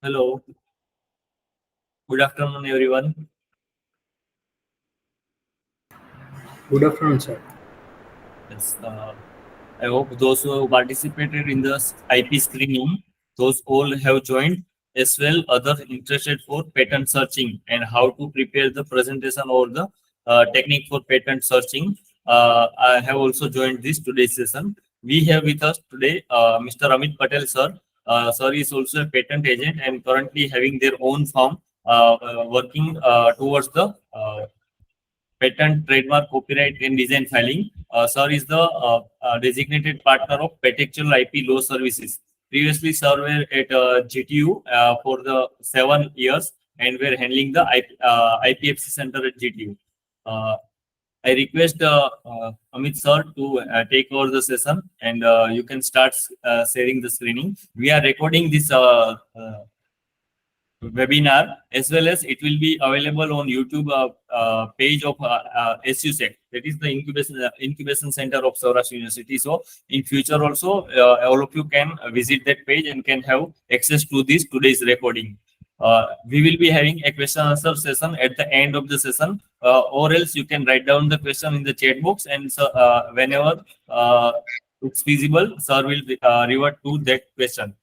Hello, good afternoon, everyone. Good afternoon, sir. Yes, I hope those who participated in the IP screening, those all have joined as well. Other interested for patent searching and how to prepare the presentation or the technique for patent searching. I have also joined this today's session. We have with us today Mr. Amit Patel, sir. Sir is also a patent agent and currently having their own firm working towards the patent, trademark, copyright, and design filing. Sir is the designated partner of PATectual IP Law Services. Previously, sir were at GTU for the 7 years and were handling the IPFC center at GTU. Uh, I request Amit sir to take over the session and you can start sharing the screening. We are recording this webinar as well as it will be available on YouTube page of SUSEC, that is the incubation center of Saurashtra University. So in future also all of you can visit that page and can have access to this today's recording. We will be having a question answer session at the end of the session, or else you can write down the question in the chat box and whenever it's feasible, sir will revert to that question.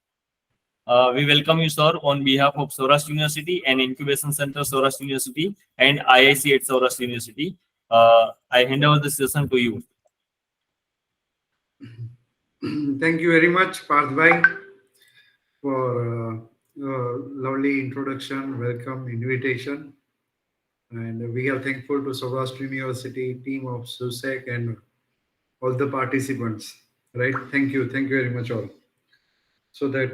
We welcome you, sir, on behalf of Saurashtra University and Incubation Center Saurashtra University and IIC at Saurashtra University. I hand over the session to you. Thank you very much, Parth Bhai, for lovely introduction, welcome, invitation. And we are thankful to Saurashtra University team of SUSEC and all the participants. Right? Thank you very much all. So that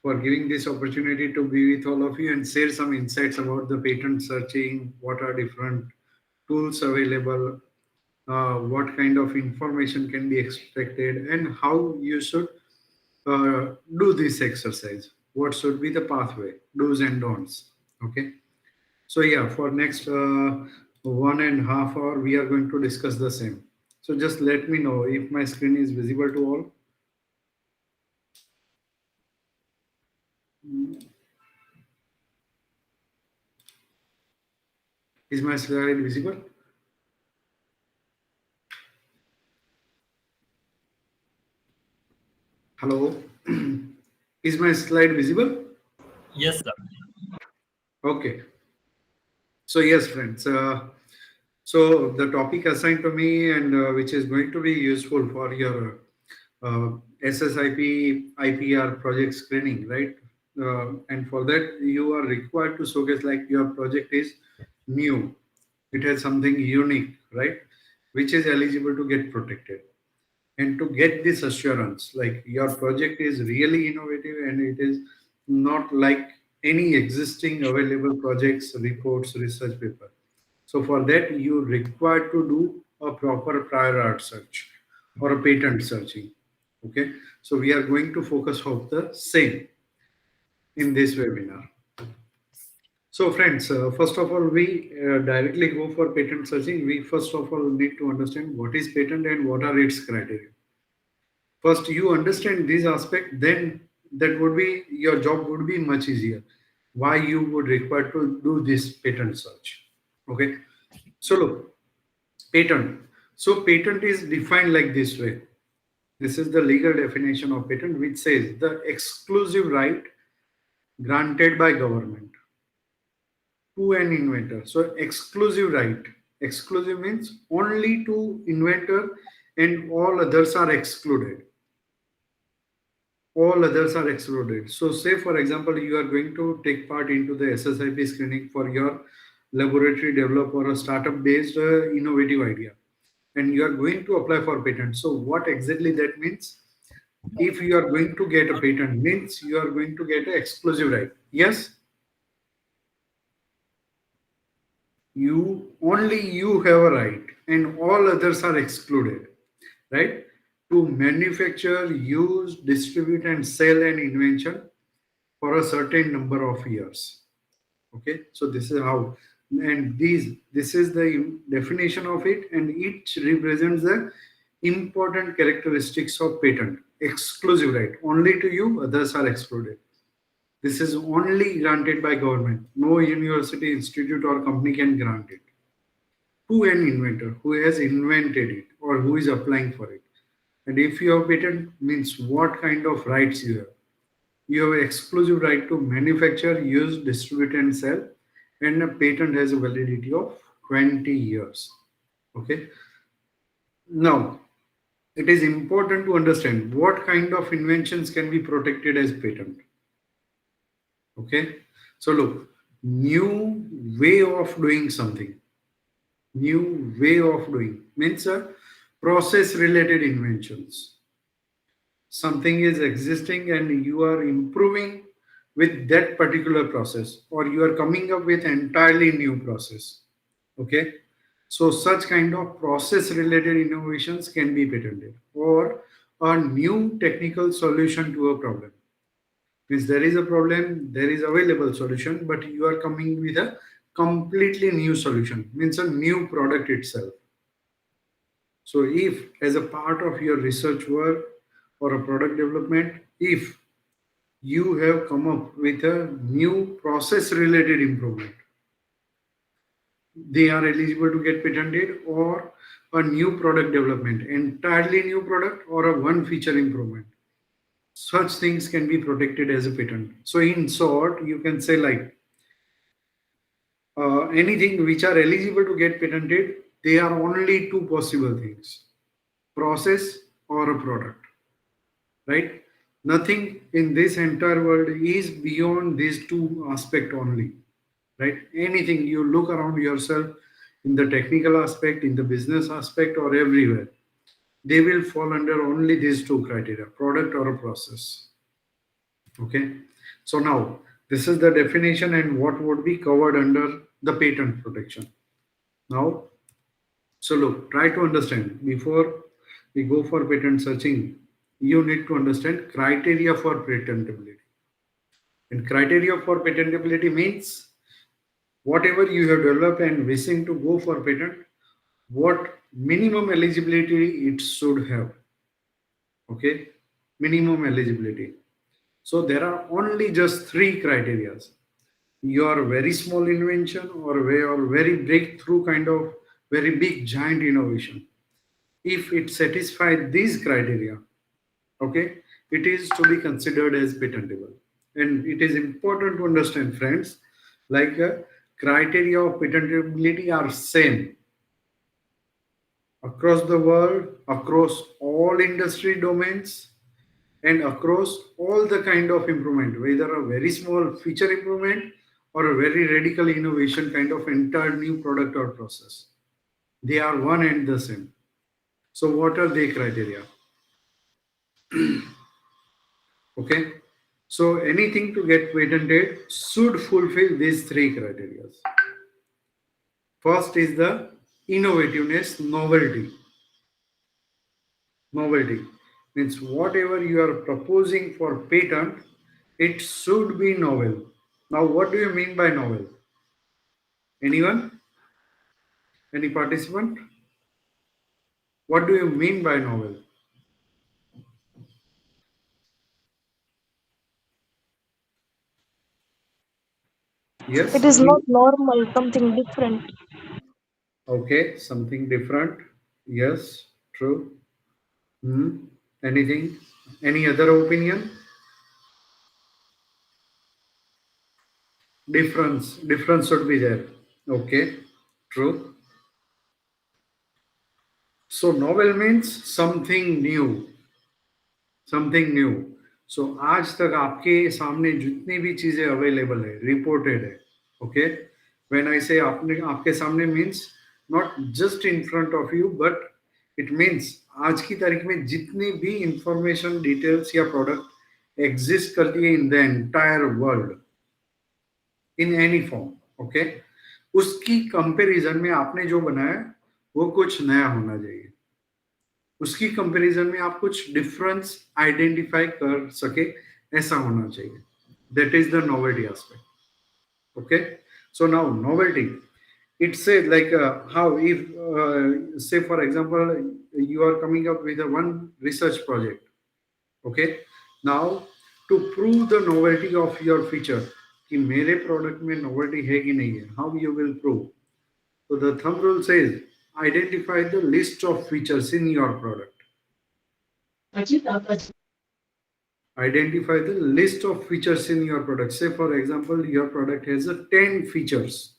for giving this opportunity to be with all of you and share some insights about the patent searching, what are different tools available, what kind of information can be expected, and how you should do this exercise. What should be the pathway, do's and don'ts. Okay. So yeah, for next 1.5 hours, we are going to discuss the same. So just let me know if my screen is visible to all. Is my slide visible? Hello. Is my slide visible? Yes, sir. Okay. So yes, friends. So the topic assigned to me and which is going to be useful for your SSIP IPR project screening, right? And for that, you are required to showcase like your project is new. It has something unique, right? Which is eligible to get protected. And to get this assurance, like your project is really innovative and it is not like any existing available projects, reports, research paper. So for that, you require to do a proper prior art search or a patent searching. Okay, so we are going to focus on the same in this webinar. So friends, first of all, we directly go for patent searching. We first of all need to understand what is patent and what are its criteria. First you understand this aspect, then that would be your job would be much easier. Why you would require to do this patent search. Okay, so look, patent. So patent is defined like this way. This is the legal definition of patent, which says the exclusive right granted by government to an inventor. So exclusive right, exclusive means only to inventor and all others are excluded. All others are excluded. So say for example, you are going to take part into the SSIP screening for your laboratory develop or a startup based innovative idea, and you are going to apply for patent. So what exactly that means? If you are going to get a patent means you are going to get an exclusive right. Yes, you only you have a right and all others are excluded, right? To manufacture, use, distribute and sell an invention for a certain number of years. Okay, so this is how, and this is the definition of it, and it represents the important characteristics of patent. exclusive right, only to you, others are excluded. This is only granted by government. No university, institute or company can grant it to an inventor who has invented it or who is applying for it. And if you have patent, means what kind of rights you have. You have exclusive right to manufacture, use, distribute and sell, and a patent has a validity of 20 years. Okay. Now, it is important to understand what kind of inventions can be protected as patent. Okay. So look, new way of doing something. New way of doing means process related inventions. Something is existing and you are improving with that particular process, or you are coming up with entirely new process. Okay. So such kind of process related innovations can be patented, or a new technical solution to a problem. Means there is a problem, there is available solution, but you are coming with a completely new solution, means a new product itself. So if as a part of your research work or a product development, if you have come up with a new process related improvement, they are eligible to get patented, or a new product development, entirely new product, or a one feature improvement. Such things can be protected as a patent. So in short, you can say like anything which are eligible to get patented, they are only two possible things: process or a product, right? Nothing in this entire world is beyond these two aspect only, right? Anything you look around yourself, in the technical aspect, in the business aspect, or everywhere, they will fall under only these two criteria: product or a process. Okay. So now this is the definition and what would be covered under the patent protection. Now, so look, try to understand before we go for patent searching, you need to understand criteria for patentability. And criteria for patentability means whatever you have developed and wishing to go for patent, what minimum eligibility it should have. Okay, minimum eligibility. So there are only just three criteria: your very small invention, or very breakthrough kind of very big giant innovation. If it satisfies these criteria, okay, it is to be considered as patentable. And it is important to understand, friends, like criteria of patentability are same across the world, across all industry domains, and across all the kind of improvement, whether a very small feature improvement or a very radical innovation kind of entire new product or process. They are one and the same. So what are the criteria? Okay. So anything to get patented should fulfill these three criteria. First is the innovativeness, novelty. Novelty means whatever you are proposing for patent, it should be novel. Now, what do you mean by novel? Anyone? Any participant? What do you mean by novel? It Yes? is not normal, something different. Okay, something different. Yes, true. Hmm. Anything? Any other opinion? Difference should be there. Okay, true. So novel means something new, something new. So आज तक आपके सामने जितनी भी चीजें available है, reported है. Okay, when I से आपने आपके सामने means not just in front of you, but it means आज की तारीख में जितनी भी इंफॉर्मेशन, डिटेल्स या प्रोडक्ट एग्जिस्ट करती है in the entire world in any form, okay, उसकी कंपैरिजन में आपने जो बनाया वो कुछ नया होना चाहिए. उसकी कंपैरिजन में आप कुछ डिफरेंस आइडेंटिफाई कर सके, ऐसा होना चाहिए. That is the novelty aspect. Okay, so now novelty, it's a like how if say for example you are coming up with a one research project, Okay. Now, to prove the novelty of your feature, कि मेरे product में novelty है कि नहीं है, how you will prove? So the thumb rule says, identify the list of features in your product. Identify the list of features in your product. Say, for example, your product has 10 features.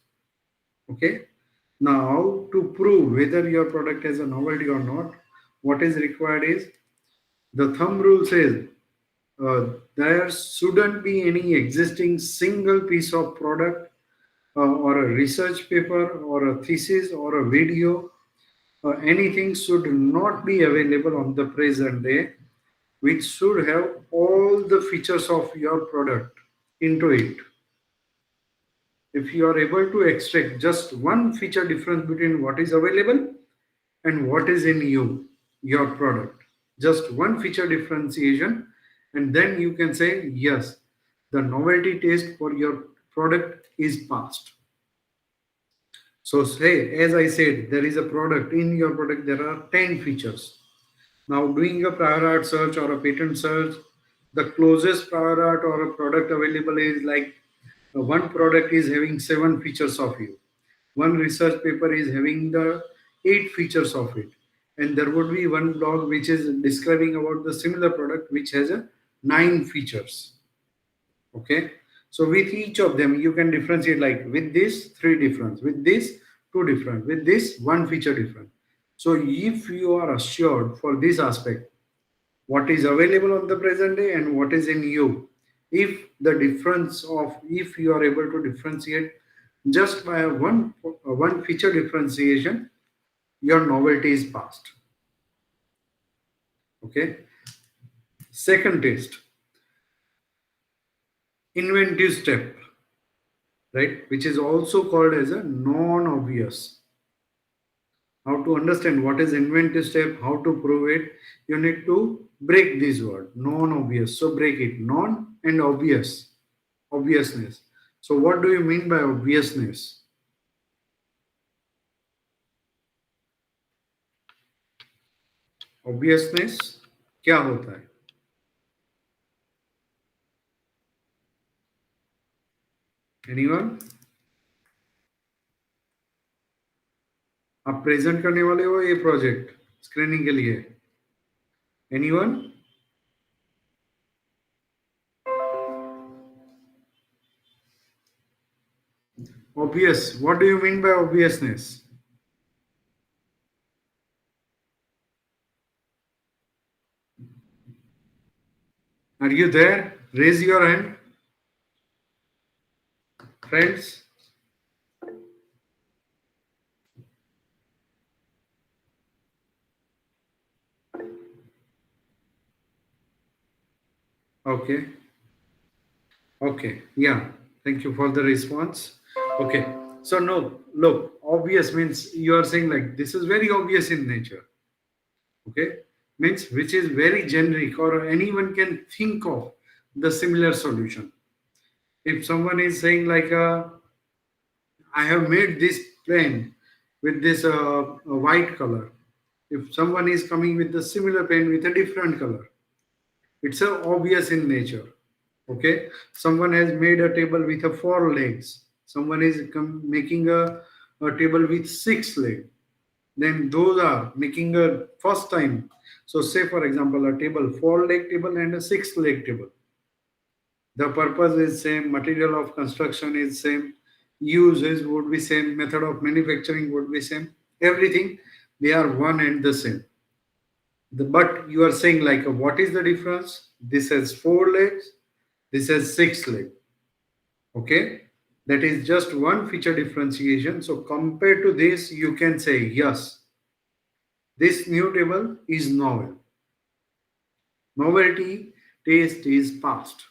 Okay. Now, to prove whether your product has a novelty or not, what is required is the thumb rule says there shouldn't be any existing single piece of product or a research paper or a thesis or a video or anything should not be available on the present day which should have all the features of your product into it. If you are able to extract just one feature difference between what is available and what is in your product, just one feature differentiation, and then you can say, yes, the novelty test for your product is passed. So say, as I said, there is a product, in your product there are 10 features. Now doing a prior art search or a patent search, the closest prior art or a product available is like one product is having 7 features of you. One research paper is having the 8 features of it. And there would be one blog which is describing about the similar product which has a 9 features. Okay. So with each of them, you can differentiate like with this, 3 difference, with this, 2 different, with this, 1 feature different. So if you are assured for this aspect, what is available on the present day and what is in you, if the difference of, if you are able to differentiate just by one feature differentiation, your novelty is passed. Okay. Second test, inventive step, right, which is also called as a non-obvious. How to understand what is inventive step, how to prove it, you need to break this word, non-obvious. So break it, non and obvious, obviousness. So what do you mean by obviousness? Obviousness क्या होता है? Anyone? आप present करने वाले हो ये project screening के लिए? Anyone? Obvious. What do you mean by obviousness? Are you there? Raise your hand. Friends? Okay. Okay. Yeah. Thank you for the response. Okay. So no, look, obvious means you are saying like this is very obvious in nature. Okay. Means which is very generic or anyone can think of the similar solution. If someone is saying like I have made this pen with this white color. If someone is coming with the similar pen with a different color, it's obvious in nature. Okay, someone has made a table with a 4 legs. Someone is making a table with 6 legs. Then those are making a first time. So say for example a table 4-leg table and a 6-leg table. The purpose is same, material of construction is same, uses would be same, method of manufacturing would be same, everything they are one and the same. But you are saying like what is the difference? This has 4 legs, this has 6 legs. Okay, that is just one feature differentiation. So compared to this, you can say yes, this new table is novel. Novelty taste is passed.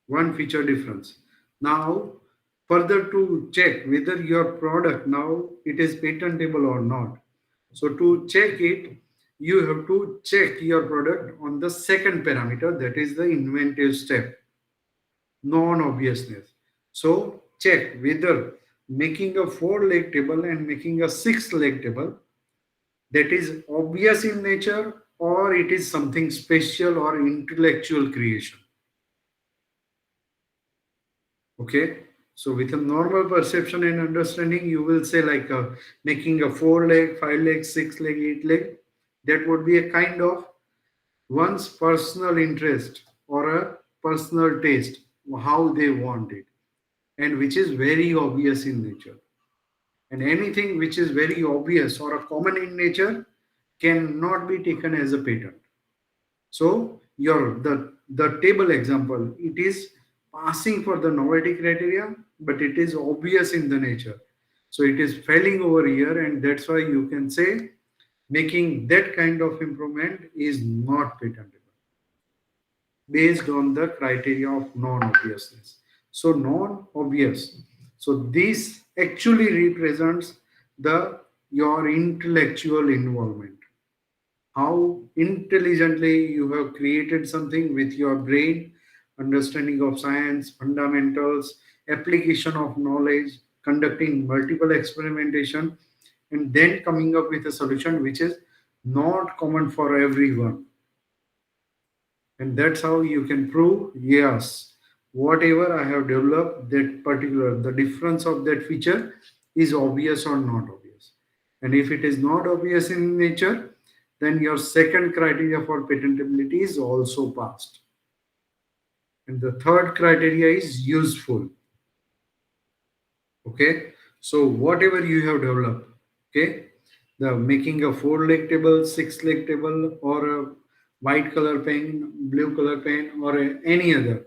One feature difference. Now, further to check whether your product now it is patentable or not. So to check it, you have to check your product on the second parameter, that is the inventive step, non-obviousness. So check whether making a 4-leg table and making a 6-leg table, that is obvious in nature or it is something special or intellectual creation. Okay, so with a normal perception and understanding, you will say like making a 4 leg, 5 leg, 6 leg, 8 leg. That would be a kind of one's personal interest or a personal taste, how they want it, and which is very obvious in nature. And anything which is very obvious or a common in nature cannot be taken as a patent. So your the table example, it is passing for the novelty criteria, but it is obvious in the nature. So it is failing over here, and that's why you can say making that kind of improvement is not patentable based on the criteria of non-obviousness. So non-obvious. So this actually represents the your intellectual involvement, how intelligently you have created something with your brain, understanding of science, fundamentals, application of knowledge, conducting multiple experimentation, and then coming up with a solution which is not common for everyone. And that's how you can prove, yes, whatever I have developed, that particular, the difference of that feature is obvious or not obvious. And if it is not obvious in nature, then your second criteria for patentability is also passed. And the third criteria is useful. Okay, so whatever you have developed, okay, the making a 4 leg table, 6 leg table, or a white color pen, blue color pen, or any other,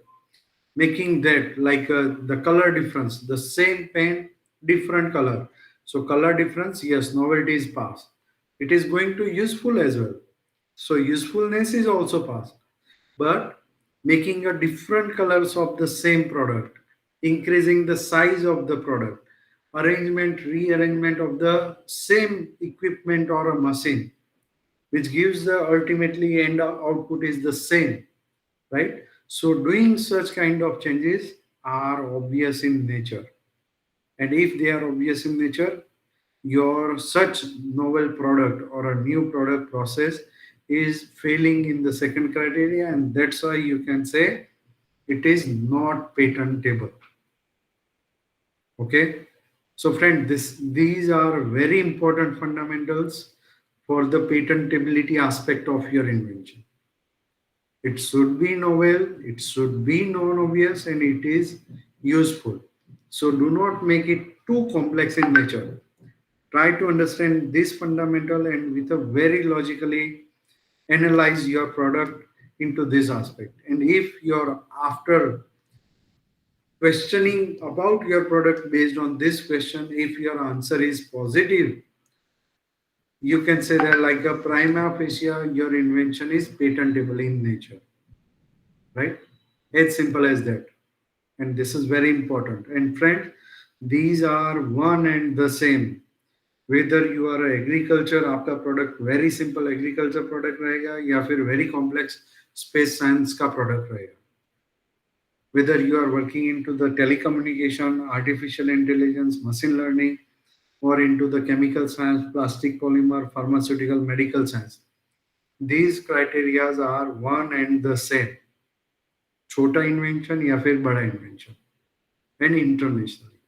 making that like the color difference, the same pen, different color. So color difference, yes, novelty is passed. It is going to useful as well. So usefulness is also passed. But making a different colors of the same product, increasing the size of the product, arrangement, rearrangement of the same equipment or a machine, which gives the ultimately end output is the same, right? So doing such kind of changes are obvious in nature. And if they are obvious in nature, your such novel product or a new product process is failing in the second criteria, and that's why you can say it is not patentable. Okay, so friend, these are very important fundamentals for the patentability aspect of your invention. It should be novel, it should be non-obvious, and it is useful. So do not make it too complex in nature. Try to understand this fundamental and with a very logically analyze your product into this aspect. And if you're after questioning about your product based on this question, if your answer is positive, you can say that like a prima facie, your invention is patentable in nature, right? It's simple as that. And this is very important. And friend, these are one and the same. Whether you are a agriculture आपका product very simple agriculture product रहेगा या फिर very complex space science का product रहेगा, whether you are working into the telecommunication, artificial intelligence, machine learning, or into the chemical science, plastic polymer, pharmaceutical, medical science, these criteria are one and the same. छोटा invention या फिर बड़ा invention, and internationally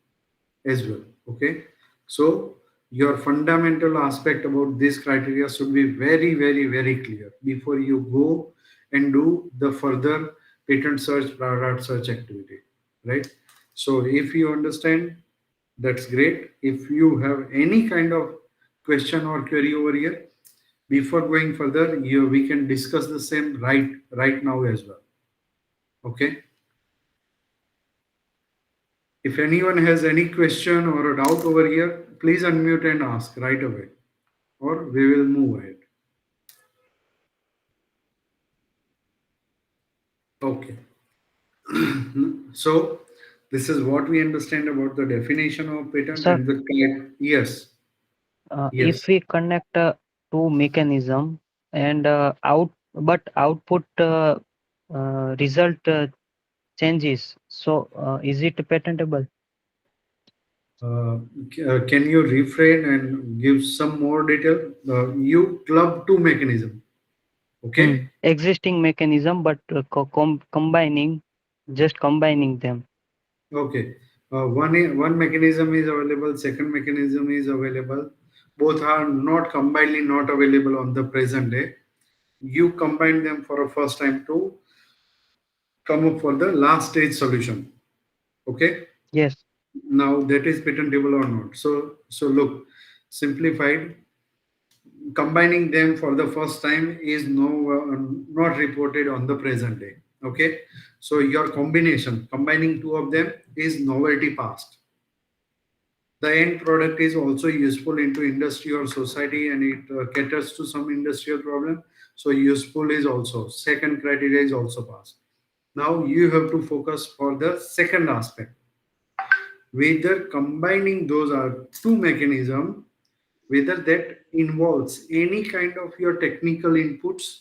as well. Okay, so your fundamental aspect about this criteria should be very very clear before you go and do the further patent search, product search activity, right? So if you understand, that's great. If you have any kind of question or query over here, before going further, we can discuss the same right now as well. Okay, if anyone has any question or a doubt over here, please unmute and ask right away, or we will move ahead. Okay. So this is what we understand about the definition of patent Sir, and the yes, if yes. we connect two mechanism and output result changes, so is it patentable? Can you refrain and give some more detail? You club two mechanism. Okay. Existing mechanism, but combining them. Okay. One mechanism is available, second mechanism is available. Both are not combinedly not available on the present day. You combine them for a first time to come up for the last stage solution. Okay. Yes. Now that is patentable or not. So look, simplified, combining them for the first time is not reported on the present day. Okay. So your combination, combining two of them, is novelty past. The end product is also useful into industry or society, and it caters to some industrial problem. So useful is also second criteria is also passed. Now you have to focus for the second aspect, whether combining those are two mechanism, whether that involves any kind of your technical inputs,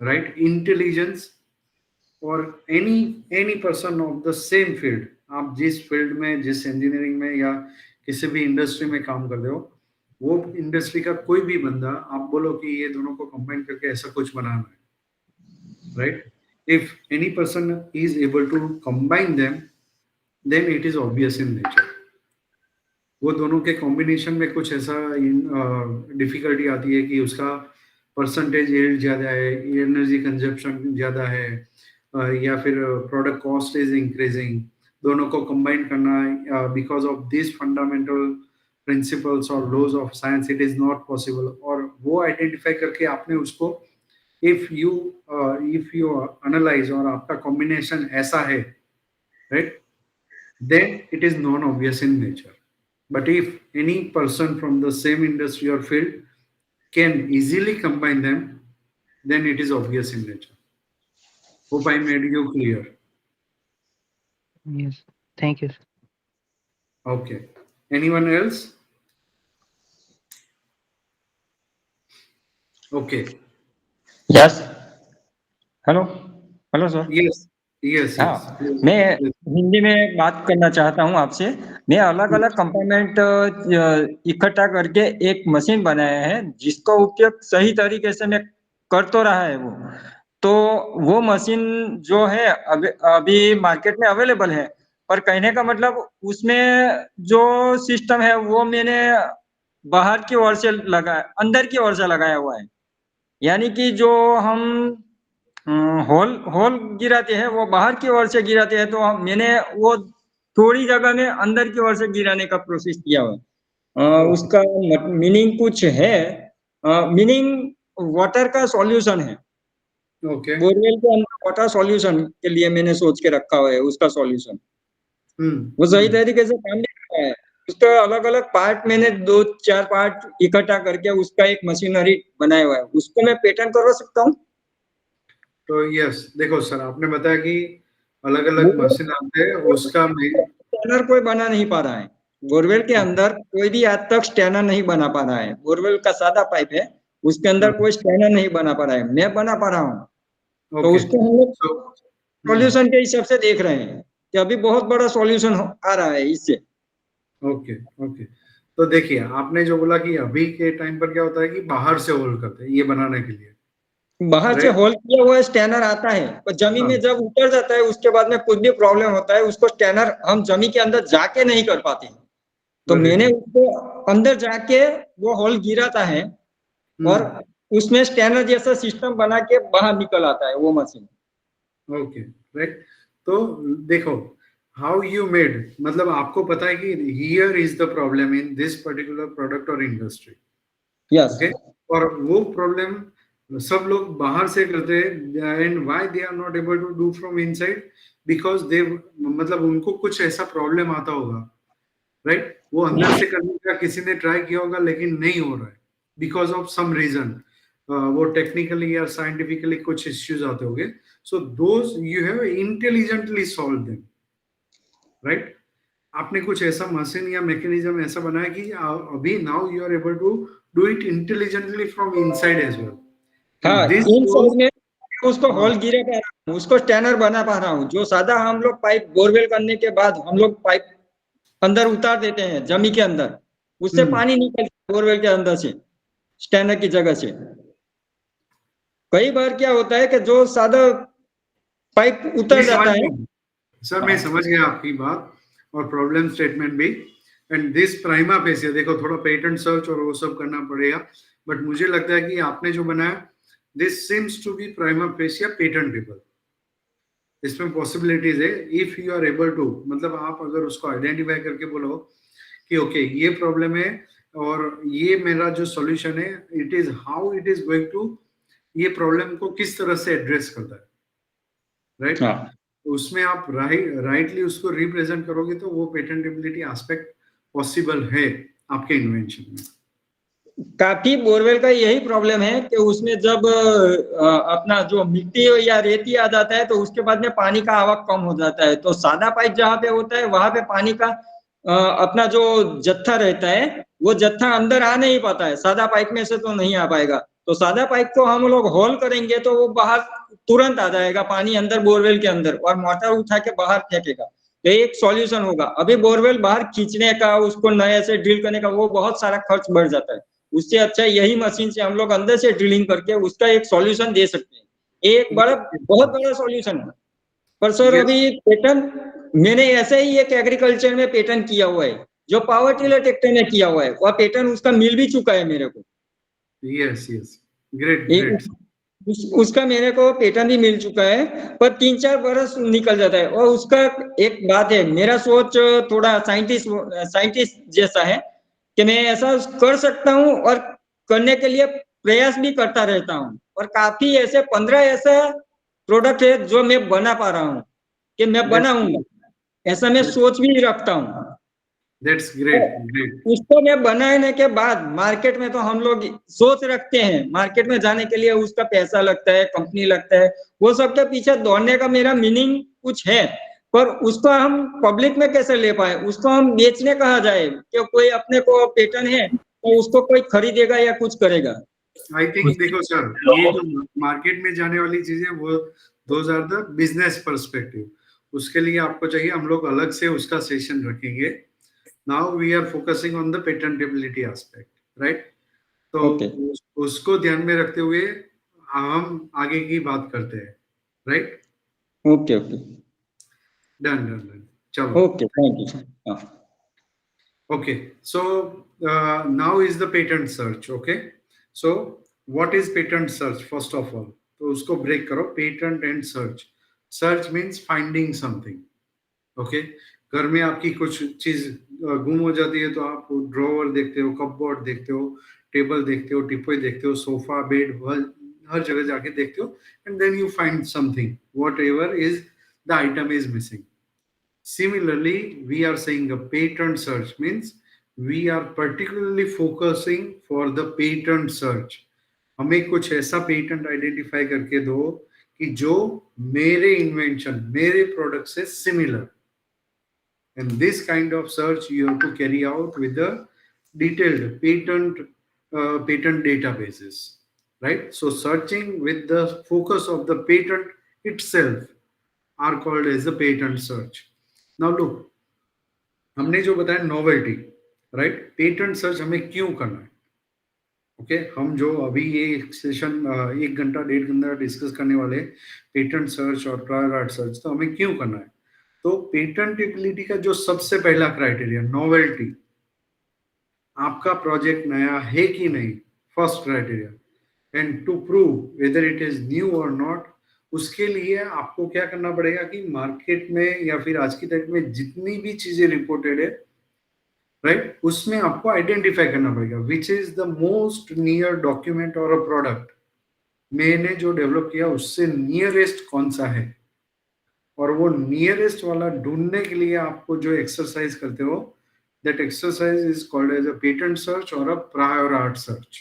right, intelligence, और any person of the same field, आप जिस field में, जिस engineering में या किसी भी industry में काम कर रहे हो, वो इंडस्ट्री का कोई भी बंदा, आप बोलो कि ये दोनों को कंबाइन करके ऐसा कुछ बनाना है, right? If any person is able to combine them, then it is obvious in nature. वो दोनों के कॉम्बिनेशन में कुछ ऐसा डिफिकल्टी आती है कि उसका परसेंटेज यील्ड ज़्यादा है, एनर्जी कंजप्शन ज़्यादा है, या फिर प्रोडक्ट कॉस्ट इज इंक्रीजिंग. दोनों को कंबाइन करना because of this fundamental principles और laws of science it is not possible. और वो आइडेंटिफाई करके आपने उसको, इफ यू एनालाइज और आपका कॉम्बिनेशन ऐसा है, right, then it is non obvious in nature. But if any person from the same industry or field can easily combine them, then it is obvious in nature. Hope I made you clear. Yes. Thank you. Okay. Anyone else? Okay. Yes. Hello sir. Yes. Yes. हाँ, Please, मैं please. Hindi में बात करना चाहता हूँ आपसे. मैं अलग अलग कंपोनेंट इकट्ठा करके एक मशीन बनाया है जिसका उपयोग सही तरीके से मैं कर तो रहा है तो वो मशीन जो है अभी मार्केट में अवेलेबल है, पर कहने का मतलब उसमें जो सिस्टम है वो मैंने बाहर की ओर से अंदर की ओर से लगाया हुआ है. यानी कि जो हम होल गिराते हैं वो बाहर की ओर से गिराते हैं, तो मैंने वो थोड़ी जगह में अंदर की ओर से गिराने का प्रोसेस किया हुआ. उसका मीनिंग कुछ है, मीनिंग वाटर का सॉल्यूशन है. Okay. बोरवेल के अंदर वाटर सॉल्यूशन के लिए मैंने सोच के रखा हुआ है उसका सॉल्यूशन. वो सही तरीके से काम नहीं कर रहा है. उसका अलग अलग पार्ट मैंने 2-4 पार्ट इकट्ठा करके उसका एक मशीनरी बनाया हुआ है. उसको मैं पेटेंट करवा सकता हूँ. तो यस, देखो सर, आपने बताया कि अलग अलग मशीन आते हैं, उसका स्टैनर कोई बना नहीं पा रहा है. बोरवेल के अंदर कोई भी आज तक स्टैनर नहीं बना पा रहा है. बोरवेल का सादा पाइप है, उसके अंदर कोई स्टैनर नहीं बना पा रहा है. मैं बना पा रहा हूँ. तो उसको हम लोग सॉल्यूशन के हिसाब से देख रहे हैं कि अभी बहुत बड़ा सॉल्यूशन आ रहा है इससे. ओके. ओके. तो देखिए, आपने जो बोला कि अभी के टाइम पर क्या होता है कि बाहर से होल्ड करते हैं ये बनाने के लिए, बाहर से होल किया हुआ स्टैनर आता है, पर जमीन में जब उतर जाता है उसके बाद में कुछ भी प्रॉब्लम होता है, उसको स्टैनर हम जमीन के अंदर जाके नहीं कर पाते. तो मैंने उसको अंदर जाके वो होल गिराता है और उसमें स्टैनर जैसा सिस्टम बना के बाहर निकल आता है वो मशीन. ओके. राइट. तो देखो, हाउ यू मेड, मतलब आपको पता है कि here is the problem in this particular product और इंडस्ट्री. यस. और वो प्रॉब्लम सब लोग बाहर से करते हैं, and why they are not able to do from inside, because they, मतलब उनको कुछ ऐसा प्रॉब्लम आता होगा, राइट? वो अंदर से करने का किसी ने ट्राई किया होगा लेकिन नहीं हो रहा है बिकॉज ऑफ सम रीजन. वो टेक्निकली या साइंटिफिकली कुछ इश्यूज आते होंगे. So those you have intelligently solve them, right? आपने कुछ ऐसा मशीन या मैकेनिज्म ऐसा बनाया कि अभी now you are able to do it intelligently from inside as well. हाँ, इनसाइड में उसको होल गिरा पा रहा हूँ, उसको स्टैनर बना पा रहा हूँ. जो सादा हम लोग पाइप बोरवेल करने के बाद हम लोग पाइप अंदर उतार देते हैं जमीन के अंदर, उससे पानी निकलता है बोरवेल के अंदर से स्टैनर की जगह से. कई बार क्या होता है कि जो सादा पाइप उतर मैं जाता समझ है। गया सर, मैं समझ गया आपकी बात और प्रॉब्लम स्टेटमेंट भी। एंड दिस प्राइमा फेसिया, देखो थोड़ा पेटेंट सर्च और वो सब करना पड़ेगा, बट मुझे लगता है कि आपने जो बनाया this seems to be prima facie patentable. इसमें पॉसिबिलिटीज है if you are able to, मतलब आप अगर उसको आइडेंटिफाई करके बोलो कि ओके ये प्रॉब्लम है और ये मेरा जो सॉल्यूशन है, it is how it is going to, ये प्रॉब्लम को किस तरह से एड्रेस करता है, राइट? हाँ, उसमें आप राइटली उसको रिप्रेजेंट करोगे तो वो पेटेंटेबिलिटी एस्पेक्ट पॉसिबल है आपके इन्वेंशन में। काफी बोरवेल का यही प्रॉब्लम है कि उसमें जब अपना जो मिट्टी या रेती आ जाता है तो उसके बाद में पानी का आवक कम हो जाता है। तो सादा पाइप जहाँ पे होता है वहां पे पानी का अपना जो जत्था रहता है वो जत्था अंदर आ नहीं पाता है, सादा पाइप में से तो नहीं आ पाएगा। तो सादा पाइप को हम लोग होल करेंगे तो वो बाहर तुरंत आ जाएगा पानी अंदर बोरवेल के अंदर, और मोटर उठा के बाहर फेंकेगा। तो एक सॉल्यूशन होगा। अभी बोरवेल बाहर खींचने का, उसको नए से ड्रिल करने का, वो बहुत सारा खर्च बढ़ जाता है। उससे अच्छा यही मशीन से हम लोग अंदर से ड्रिलिंग करके उसका एक सॉल्यूशन दे सकते हैं। एक बड़ा, बहुत बड़ा सॉल्यूशन है। पर सर यस अभी पेटेंट मैंने ऐसे ही एक एग्रीकल्चर में पेटेंट किया हुआ है, जो पावर टिलर ट्रैक्टर में किया हुआ है, वह पेटेंट उसका मिल भी चुका है मेरे को। यस यस, ग्रेट एक ग्रेट। उसका मेरे को पेटेंट भी मिल चुका है, पर 3-4 बरस निकल जाता है। और उसका एक बात है, मेरा सोच थोड़ा साइंटिस्ट साइंटिस्ट जैसा है कि मैं ऐसा कर सकता हूँ और करने के लिए प्रयास भी करता रहता हूँ। और काफी ऐसे 15 ऐसा प्रोडक्ट है जो मैं बना पा रहा हूँ कि मैं बनाऊंगा, ऐसा मैं सोच भी रखता हूँ। That's great great. उसको मैं बनाने के बाद मार्केट में तो हम लोग सोच रखते हैं, मार्केट में जाने के लिए उसका पैसा लगता है, कंपनी लगता है, वो सब के पीछे दौड़ने का मेरा मीनिंग कुछ है। पर उसको हम पब्लिक में कैसे ले पाए, उसको हम बेचने कहा जाए कि कोई अपने को पेटेंट है तो उसको कोई खरीदेगा या कुछ करेगा। आई थिंक देखो सर, ये जो मार्केट में जाने वाली चीजें वो those are the business perspective, उसके लिए आपको चाहिए, हम लोग अलग से उसका सेशन रखेंगे। Now we are focusing on the patentability aspect, right? तो ओके उसको ध्यान में रखते हुए हम आगे की बात करते हैं, right? Okay okay done done done, चलो। Okay, thank you. हाँ Okay, so now is the patent search. Okay, so what is patent search? First of all, तो उसको break करो, patent and search. Search means finding something. Okay, घर में आपकी कुछ चीज गुम हो जाती है तो आप ड्रॉवर देखते हो, कपबोर्ड देखते हो, टेबल देखते हो, टिपोई देखते हो, सोफा, बेड, हर जगह जाके देखते हो, and then you find something, whatever is the item is missing. Similarly, we are saying a patent search means we are particularly focusing for the patent search. हमें कुछ ऐसा पेटेंट आइडेंटिफाई करके दो कि जो मेरे इन्वेंशन, मेरे प्रोडक्ट से similar. And this kind of search you have to carry out with the detailed patent databases, right? So searching with the focus of the patent itself are called as the patent search. Now look, हमने जो बताया novelty, right? Patent search हमें क्यों करना है? Okay, हम जो अभी ये सेशन 1 घंटा 1.5 घंटा डिस्कस करने वाले पेटेंट सर्च और प्रायर आर्ट सर्च, तो हमें क्यों करना है? तो पेटेंटेबिलिटी का जो सबसे पहला क्राइटेरिया नोवेल्टी, आपका प्रोजेक्ट नया है कि नहीं, first criteria. And to prove whether it is new और नॉट, उसके लिए आपको क्या करना पड़ेगा कि मार्केट में या फिर आज की तारीख में जितनी भी चीजें रिपोर्टेड है, राइट, उसमें आपको आइडेंटिफाई करना पड़ेगा which is the most near document और अ प्रोडक्ट, मैंने जो डेवलप किया उससे नियरेस्ट कौन सा है। और वो नियरेस्ट वाला ढूंढने के लिए आपको जो एक्सरसाइज करते हो, that exercise is called as a patent search और a prior art search,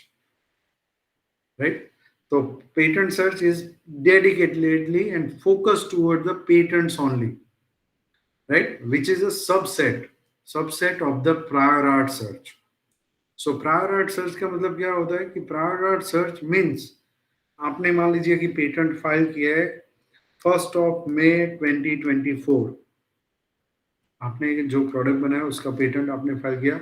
right? तो patent search is dedicatedly and focused toward the patents only, right, which is a subset of the prior art search. So prior art search का मतलब क्या होता है कि prior art search means आपने मान लीजिए कि पेटेंट फाइल किया है 1 मई 2024, आपने जो प्रोडक्ट बनाया उसका पेटेंट आपने फाइल किया,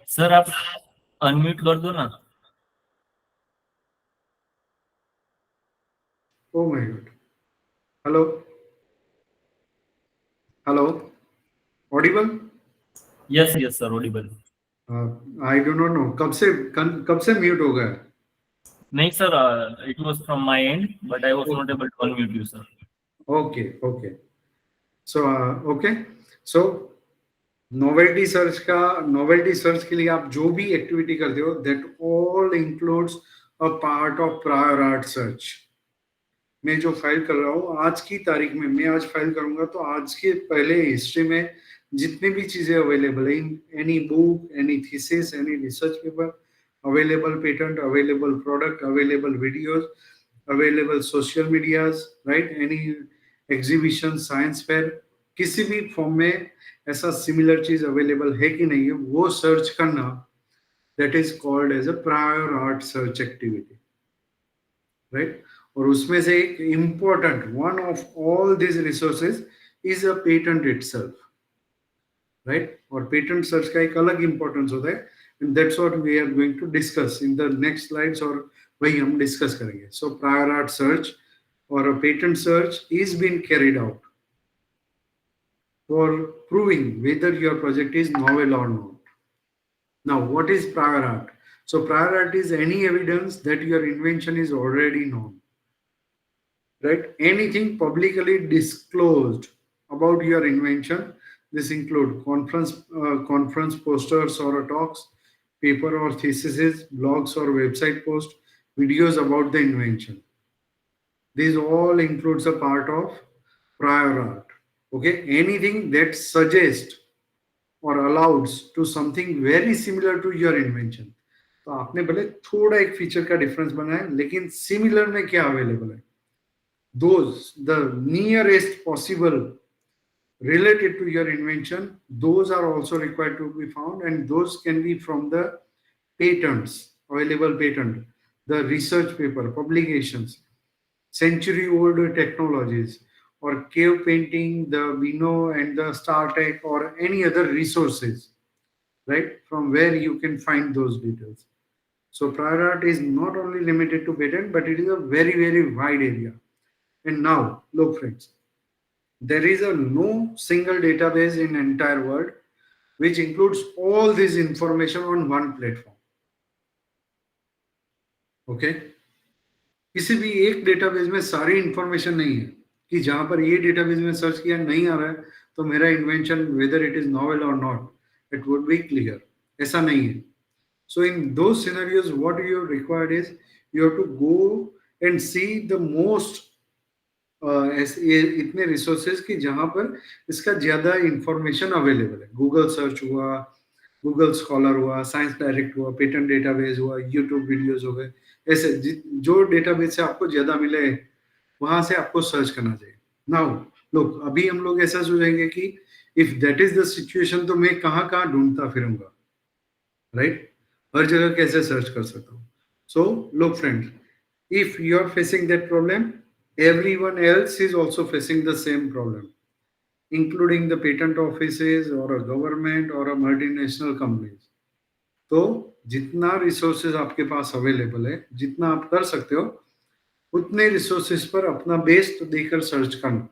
सर आप अनम्यूट कर दो ना. Oh my God. Hello. Hello. Audible? Yes, yes, sir, audible. I do not know. कब से म्यूट हो गया? नहीं sir, it was from my end, but I was not able to unmute you, sir. Okay. So okay. So novelty search के लिए आप जो भी एक्टिविटी करते हो, that all includes a part of prior art search. मैं जो file कर रहा हूँ आज की तारीख में, मैं आज फाइल करूंगा तो आज के पहले हिस्ट्री में जितनी भी चीजें अवेलेबल है, any book, any thesis, any research paper, available patent, available product, available videos, available social medias, right, any exhibition, science fair, किसी भी फॉर्म में ऐसा सिमिलर चीज अवेलेबल है कि नहीं है, वो सर्च करना, that is called as a prior art search activity, right. और उसमें से एक important one of all this resources is a patent itself, right. और पेटेंट सर्च का एक अलग इंपॉर्टेंस होता है, and that's what we are going to discuss in the next slides, और वही हम डिस्कस करेंगे. सो प्रायर आर्ट सर्च और a patent search is been carried out for proving whether your project is novel or not. Now, what is prior art? So, prior art is any evidence that your invention is already known, right? Anything publicly disclosed about your invention. This include conference posters or talks, paper or theses, blogs or website posts, videos about the invention. These all includes a part of prior art. Okay, anything that suggests or allows to something very similar to your invention. तो आपने भले थोड़ा एक feature का difference बनाया, लेकिन similar में क्या अवेलेबल है, those the nearest possible related to your invention, those are also required to be found, and those can be from the patents, available patent, the research paper, publications, century old technologies, or cave painting, the Vino and the StarTech, or any other resources, right, from where you can find those details. So prior art is not only limited to patent, but it is a very, very wide area. And now, look friends, there is a no single database in entire world which includes all this information on one platform. Okay? किसी भी एक database में सारी information नहीं है कि जहां पर ये डेटाबेस में सर्च किया नहीं आ रहा है तो मेरा invention whether it is novel और not it would be clear, ऐसा नहीं है. So in those scenarios what you required is you have to go and see the most इतने रिसोर्सेज कि जहां पर इसका ज्यादा इंफॉर्मेशन अवेलेबल है. गूगल सर्च हुआ, गूगल स्कॉलर हुआ, साइंस डायरेक्ट हुआ, पेटेंट डेटाबेस हुआ, यूट्यूब वीडियोस हो गए, ऐसे जो डेटाबेस से आपको ज्यादा मिले वहां से आपको सर्च करना चाहिए. नाउ लोग अभी हम लोग ऐसा सोचेंगे कि if that is the situation तो मैं कहाँ कहाँ ढूंढता फिरूंगा, राइट, हर जगह कैसे सर्च कर सकता हूँ. सो लोग friends, if you are facing that problem, everyone else is also facing the same problem, including the patent offices or a government or a multinational companies. तो जितना रिसोर्सेज आपके पास अवेलेबल है, जितना आप कर सकते हो, उतने रिसोर्सेज पर अपना बेस तो देकर सर्च करना.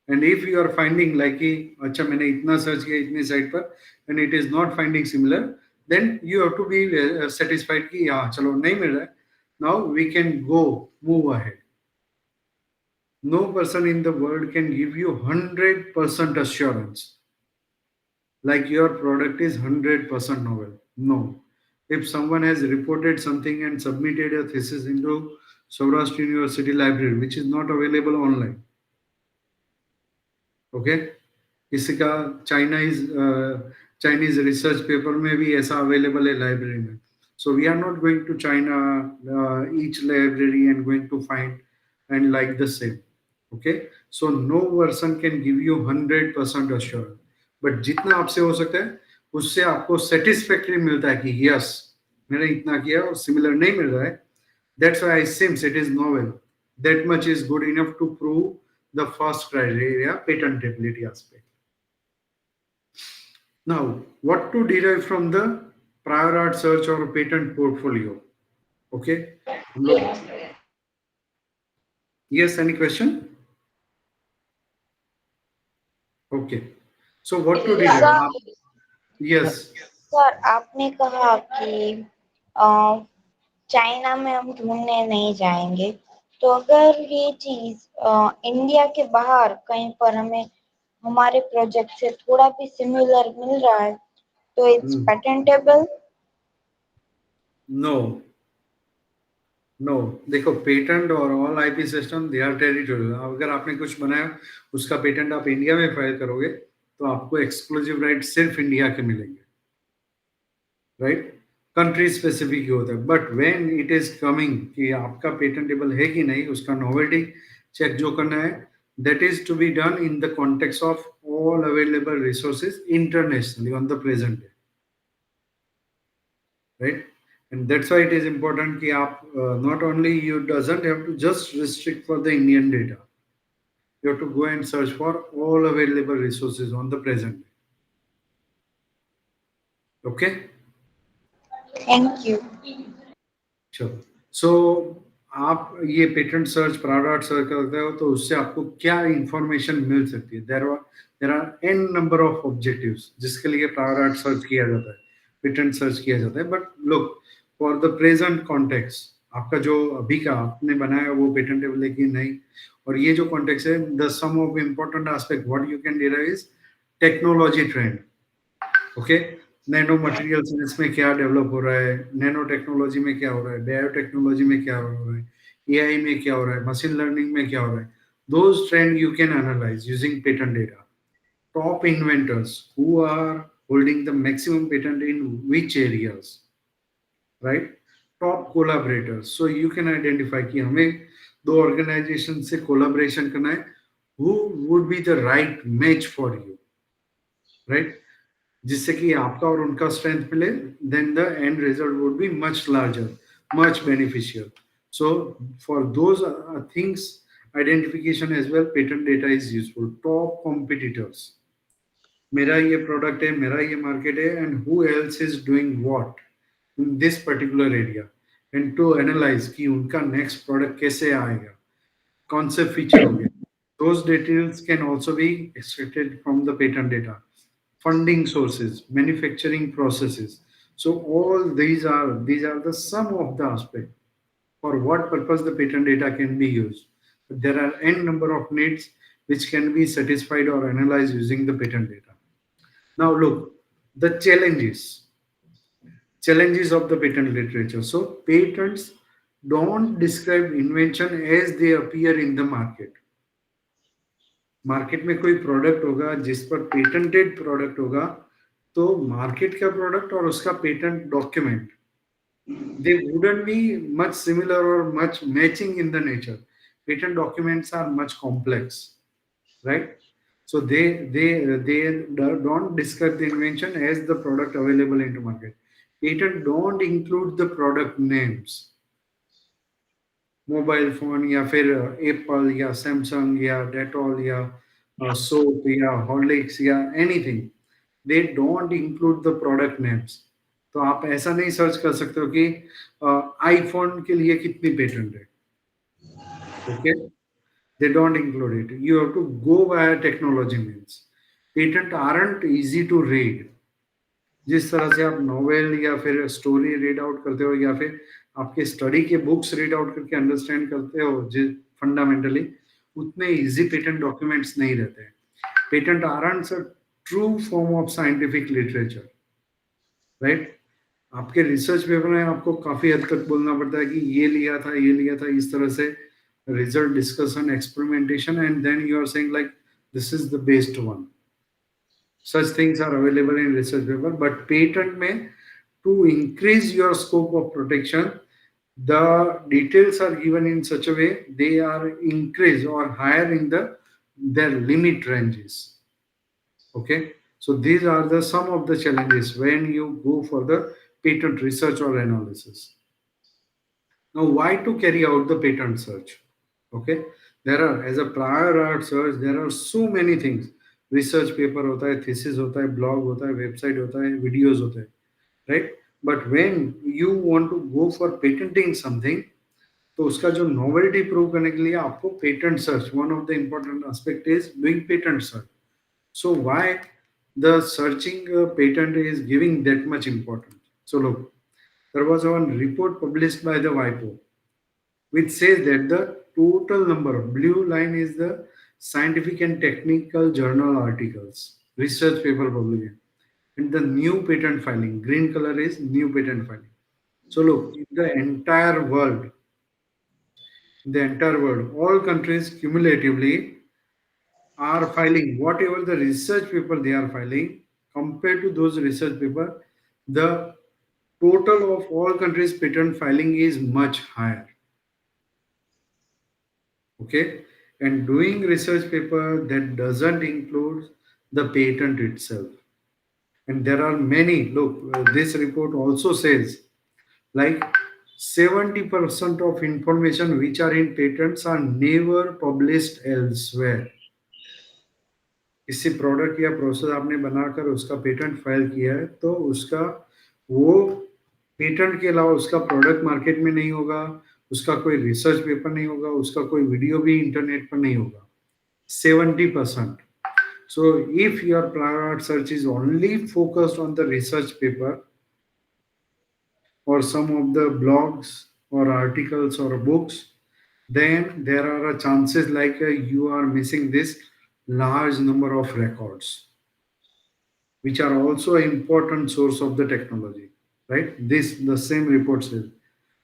And if you are finding like कि अच्छा मैंने इतना सर्च किया इतनी साइट पर and it is not finding similar, then you have to be satisfied कि हाँ चलो नहीं मिल रहा है, now we can go move ahead. No person in the world can give you 100% assurance like your product is 100% novel. No. If someone has reported something and submitted a thesis into Saurashtra University library which is not available online, okay, किसी का Chinese research paper में भी ऐसा available है library में. So we are not going to China, each library and going to find and like the same. Okay, so no person can give you 100% assurance, but जितना आपसे हो सकता है उससे आपको सेटिस्फैक्टरी मिलता है कि यस मैंने इतना किया और सिमिलर नहीं मिल रहा है, that's why it seems it is novel. That much is good enough to prove the first criteria, patentability aspect. Now, what to derive from the prior art search और पेटेंट पोर्टफोलियो. ओके, हम लोग. Yes, any question? Okay, so what to do sir, आप. Yes. Sir आपने कहा कि China में हम ढूंढने नहीं जाएंगे, तो अगर ये चीज इंडिया के बाहर कहीं पर हमें हमारे प्रोजेक्ट से थोड़ा भी सिमिलर मिल रहा है, तो इट्स पेटेंटेबल? नो, नो, देखो, पेटेंट और all IP system they are territorial. अगर आपने कुछ बनाया, उसका पेटेंट आप इंडिया में फाइल करोगे, तो आपको एक्सक्लूसिव राइट सिर्फ इंडिया के मिलेंगे, राइट. कंट्री स्पेसिफिक ही होता है. But when it is coming कि आपका पेटेंटेबल है कि नहीं, उसका नोवेल्टी चेक जो करना है, that is to be done in the context of all available resources internationally on the present day, right? And that's why it is important कि आप not only you doesn't have to just restrict for the Indian data, you have to go and search for all available resources on the present day. Okay, thank you. चलो. सो आप ये patent search, product search करते हो, तो उससे आपको क्या information मिल सकती है? There are an number of objectives जिसके लिए प्रोडक्ट सर्च किया जाता है, पेटेंट सर्च किया जाता है. But look, for the present context, आपका जो अभी का आपने बनाया वो पेटेंटेबल है कि नहीं, और ये जो कॉन्टेक्स्ट है, the sum of important aspect what you can derive is technology trend. Okay, nano material science में क्या डेवलप हो रहा है, नैनो टेक्नोलॉजी में क्या हो रहा है, बायोटेक्नोलॉजी में क्या हो रहा है, एआई में क्या हो रहा है, मशीन लर्निंग में क्या हो रहा है. Those trend you can analyse using patent data. Top inventors who are holding the maximum patent in which areas, right? Top collaborators, so you can identify कि हमें दो organization से collaboration करना है, who would be the right match for you, right? जिससे कि आपका और उनका strength मिले, then the end result would be much larger, much beneficial. So for those things, identification as well, patent data is useful. Top competitors, मेरा ये product है, मेरा ये मार्केट है, and who else is doing what in this particular area, and to analyse कि उनका next product कैसे आएगा, कौन से फीचर होंगे. those details can also be extracted from the patent data. Funding sources, manufacturing processes, so all these are the sum of the aspect for what purpose the patent data can be used. But there are n number of needs which can be satisfied or analyzed using the patent data. Now look, the challenges of the patent literature. So patents don't describe invention as they appear in the market. Market में कोई product होगा जिस पर patented product होगा, तो market का product और उसका patent document, they wouldn't be much similar or much matching in the nature. Patent documents are much complex, right? So they don't describe the invention as the product available into market. Patent don't include the product names. Mobile phone या फिर Apple या Samsung या Dettol या soap या Horlicks या anything, they don't include the product names. तो आप ऐसा नहीं सर्च कर सकते हो कि आईफोन के लिए कितनी पेटेंट है. Okay, they don't include it. You have to go via technology means. Patent aren't easy to read. जिस तरह से आप नोवेल या फिर स्टोरी रीड आउट करते हो या फिर आपके स्टडी के बुक्स रीड आउट करके अंडरस्टैंड करते हो फंडामेंटली, उतने इजी पेटेंट डॉक्यूमेंट्स नहीं रहते हैं. Patent aren't a true form of scientific literature, right? आपके रिसर्च पेपर में आपको काफी हद तक बोलना पड़ता है कि ये लिया था, ये लिया था, इस तरह से result discussion, experimentation, and then you are saying like this is the best one. Such things are available in research paper, but patent may, to increase your scope of protection, the details are given in such a way they are increased or higher in their limit ranges. Okay, so these are the some of the challenges when you go for the patent research or analysis. Now, why to carry out the patent search? Okay, there are, as a prior art search, there are so many things. Research paper होता है, thesis होता है, blog होता है, website होता है, videos होता है, right? But when you want to go for patenting something, तो उसका जो नोवेल्टी प्रूव करने के लिए आपको patent search, one of the important aspect is doing patent search. So why the searching patent is giving that much importance? So look, there was one report published by the WIPO which says that the total number of blue line is the scientific and technical journal articles, research paper publication, and the new patent filing, green color is new patent filing. So look, in the entire world, all countries cumulatively are filing whatever the research paper they are filing. Compared to those research paper, the total of all countries patent filing is much higher. Okay, and doing research paper that doesn't include the patent itself. And there are many. Look, this report also says like 70% of information which are in patents are never published elsewhere. किसी product या process आपने बनाकर उसका patent file किया है तो उसका वो पेटेंट के अलावा उसका प्रोडक्ट मार्केट में नहीं होगा, उसका कोई रिसर्च पेपर नहीं होगा, उसका कोई वीडियो भी इंटरनेट पर नहीं होगा. 70%. So if your prior search is only focused on the research paper or some of the blogs or articles or books, then there are a chances like you are missing this large number of records which are also an important source of the technology, right? This the same report says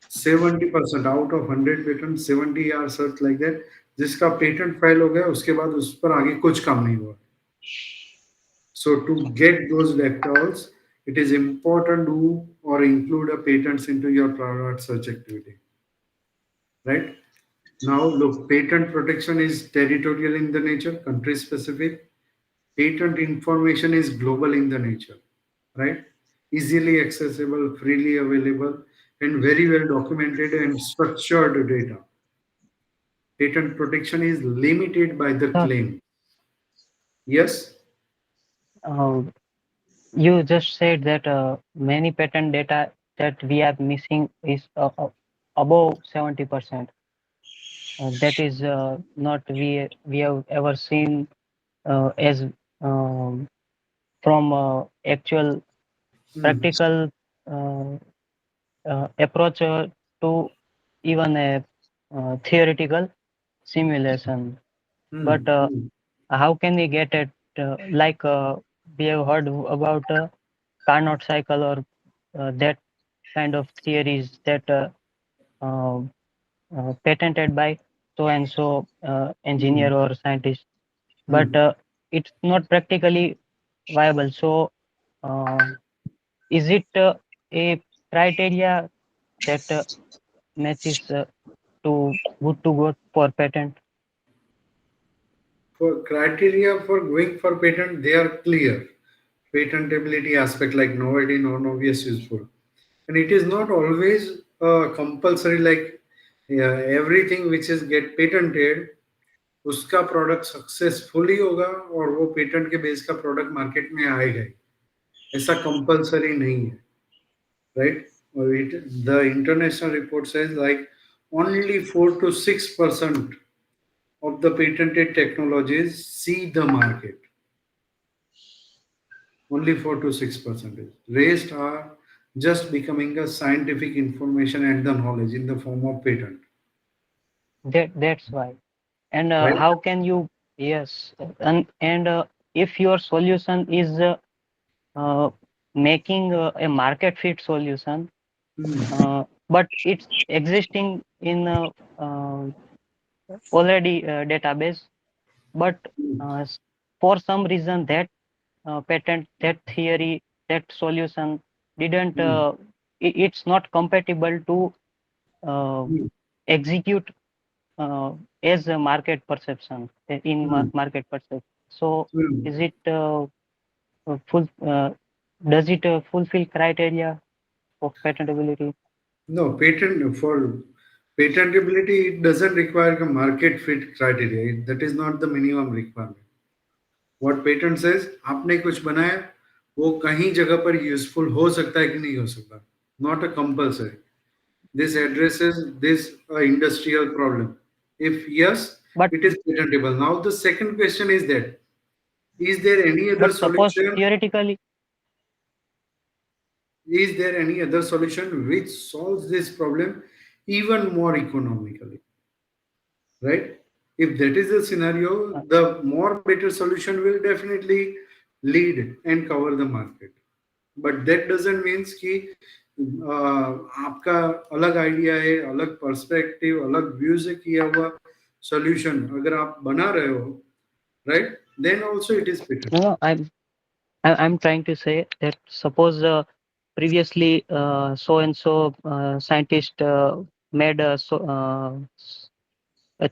70% out of 100 patents 70 are such like that जिसका patent file हो गया उसके बाद उस पर आगे कुछ काम नहीं हुआ. So to get those vectors, it is important to or include a patents into your product search activity, right? Now look, patent protection is territorial in the nature, country specific. Patent information is global in the nature, right? Easily accessible, freely available, and very well documented and structured data. Patent protection is limited by the Sir, claim. Yes? you just said that many patent data that we are missing is above 70%. That is not we have ever seen as from actual practical uh, approach to even a theoretical simulation. But how can we get it? Like we have heard about Carnot cycle or that kind of theories that patented by so and so engineer or scientist, but it's not practically viable. So, is it a criteria that matches to good to go for patent? For criteria for going for patent, they are clear. Patentability aspect like novelty, non-obvious, useful. And it is not always compulsory like everything which is get patented, उसका product successfully होगा और वो patent के base का product market में आएगा ही. ऐसा compulsory नहीं है, राइट? और the international report says like only 4 to 6% of the patented technologies see the market. Only 4 to 6%. Rest are just becoming a scientific information and the knowledge in the form of patent. That's why. And Right? how can you? Yes, and if your solution is uh, making a market fit solution, but it's existing in already database, but for some reason that patent, that theory, that solution didn't it's not compatible to execute as a market perception in market perception. So is it full does it fulfill criteria of patentability? No, patent for patentability it doesn't require a market fit criteria. That is not the minimum requirement. What patent says, आपने कुछ बनाया वो कहीं जगह पर useful हो सकता है कि नहीं हो सकता. not a compulsory. This addresses this industrial problem. If yes, But it is patentable. Now the second question is that is there any other but suppose solution? theoretically, Is there any other solution which solves this problem even more economically? Right? If that is the scenario, uh, the more better solution will definitely lead and cover the market. But that doesn't means कि आपका अलग idea है, अलग perspective, अलग view से किया हुआ solution अगर आप बना रहे हो, right, then also it is no, patent. no, I'm trying to say that suppose previously so and so scientist made a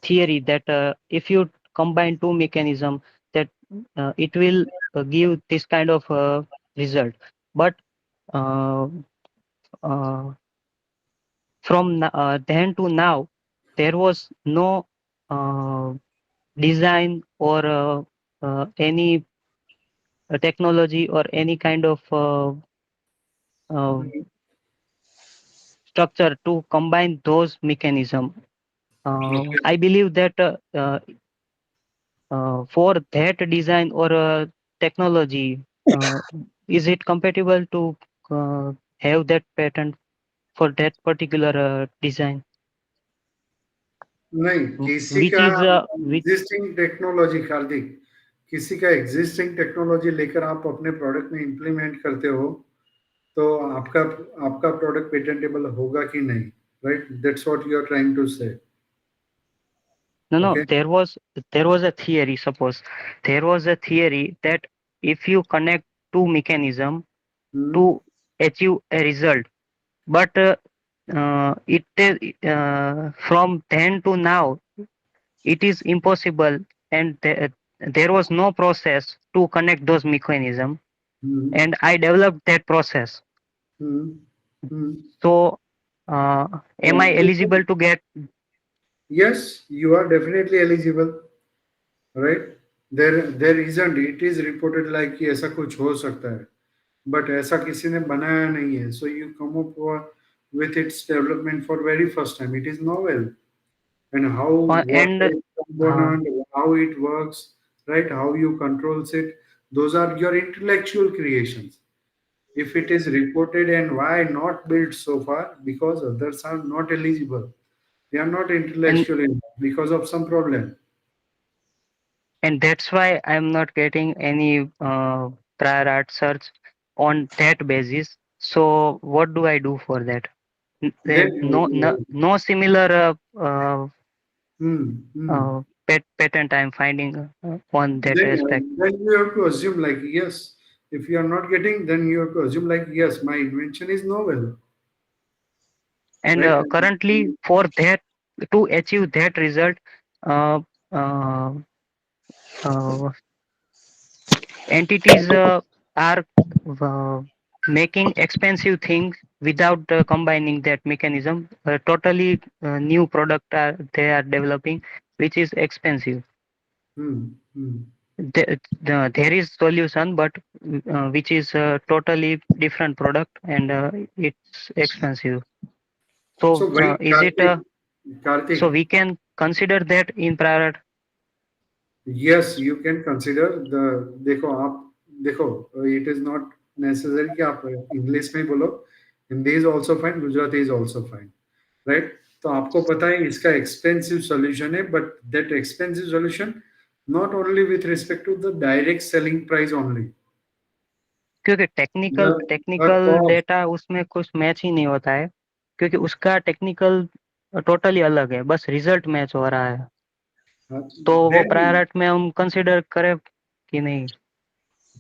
theory that if you combine two mechanism that it will give this kind of result, but uh, uh, from then to now there was no uh, design or any technology or any kind of uh, structure to combine those mechanism. Okay. I believe that for that design or technology, is it compatible to have that patent for that particular design, नहीं, किसी which का is which existing technology, Kartik, किसी का existing technology लेकर आप अपने product में implement करते हो, तो आपका आपका प्रोडक्ट पेटेंटेबल होगा कि नहीं, right? That's what you are trying to say. no, okay. there was a theory. Suppose there was a theory that if you connect two mechanism to achieve a result, but it from then to now it is impossible, and there was no process to connect those mechanism, and I developed that process. So am I eligible to get? Yes, you are definitely eligible, right? There isn't, it is reported like कि ऐसा कुछ हो सकता है, but ऐसा किसी ने बनाया नहीं है. So you come up with its development for very first time. It is novel, and how, what And is uh, component, how it works, right? How you controls it. Those are your intellectual creations. If it is reported, and why not built so far? Because others are not eligible. They are not and intellectual enough because of some problem. and that's why I'm not getting any prior art search on that basis. So what do I do for that? Then, No similar hmm, hmm. patent I'm finding on that aspect. Then you have to assume like yes. If you are not getting, then you have to assume like yes, my invention is novel, And right? currently, for that to achieve that result, uh, uh, uh, entities are uh, making expensive things without combining that mechanism. Totally new product they are developing, which is expensive. Hmm, hmm. There is solution, but which is totally different product, and it's expensive. So So why is it Karthik? so Karthik, we can consider that in prior? yes, you can consider the. देखो आप देखो, it is not necessary कि आप English में बोलो. Hindi is also fine, Gujarati is also fine, right? तो आपको पता है इसका एक्सपेंसिव सॉल्यूशन है, but that expensive solution not only with respect to the direct selling price only. क्योंकि technical The technical cost. Data उसमें कुछ मैच ही नहीं होता है, क्योंकि उसका टेक्निकल टोटली अलग है, बस रिजल्ट मैच हो रहा है. तो वो Then प्रायोरिटी में हम कंसिडर करें कि नहीं?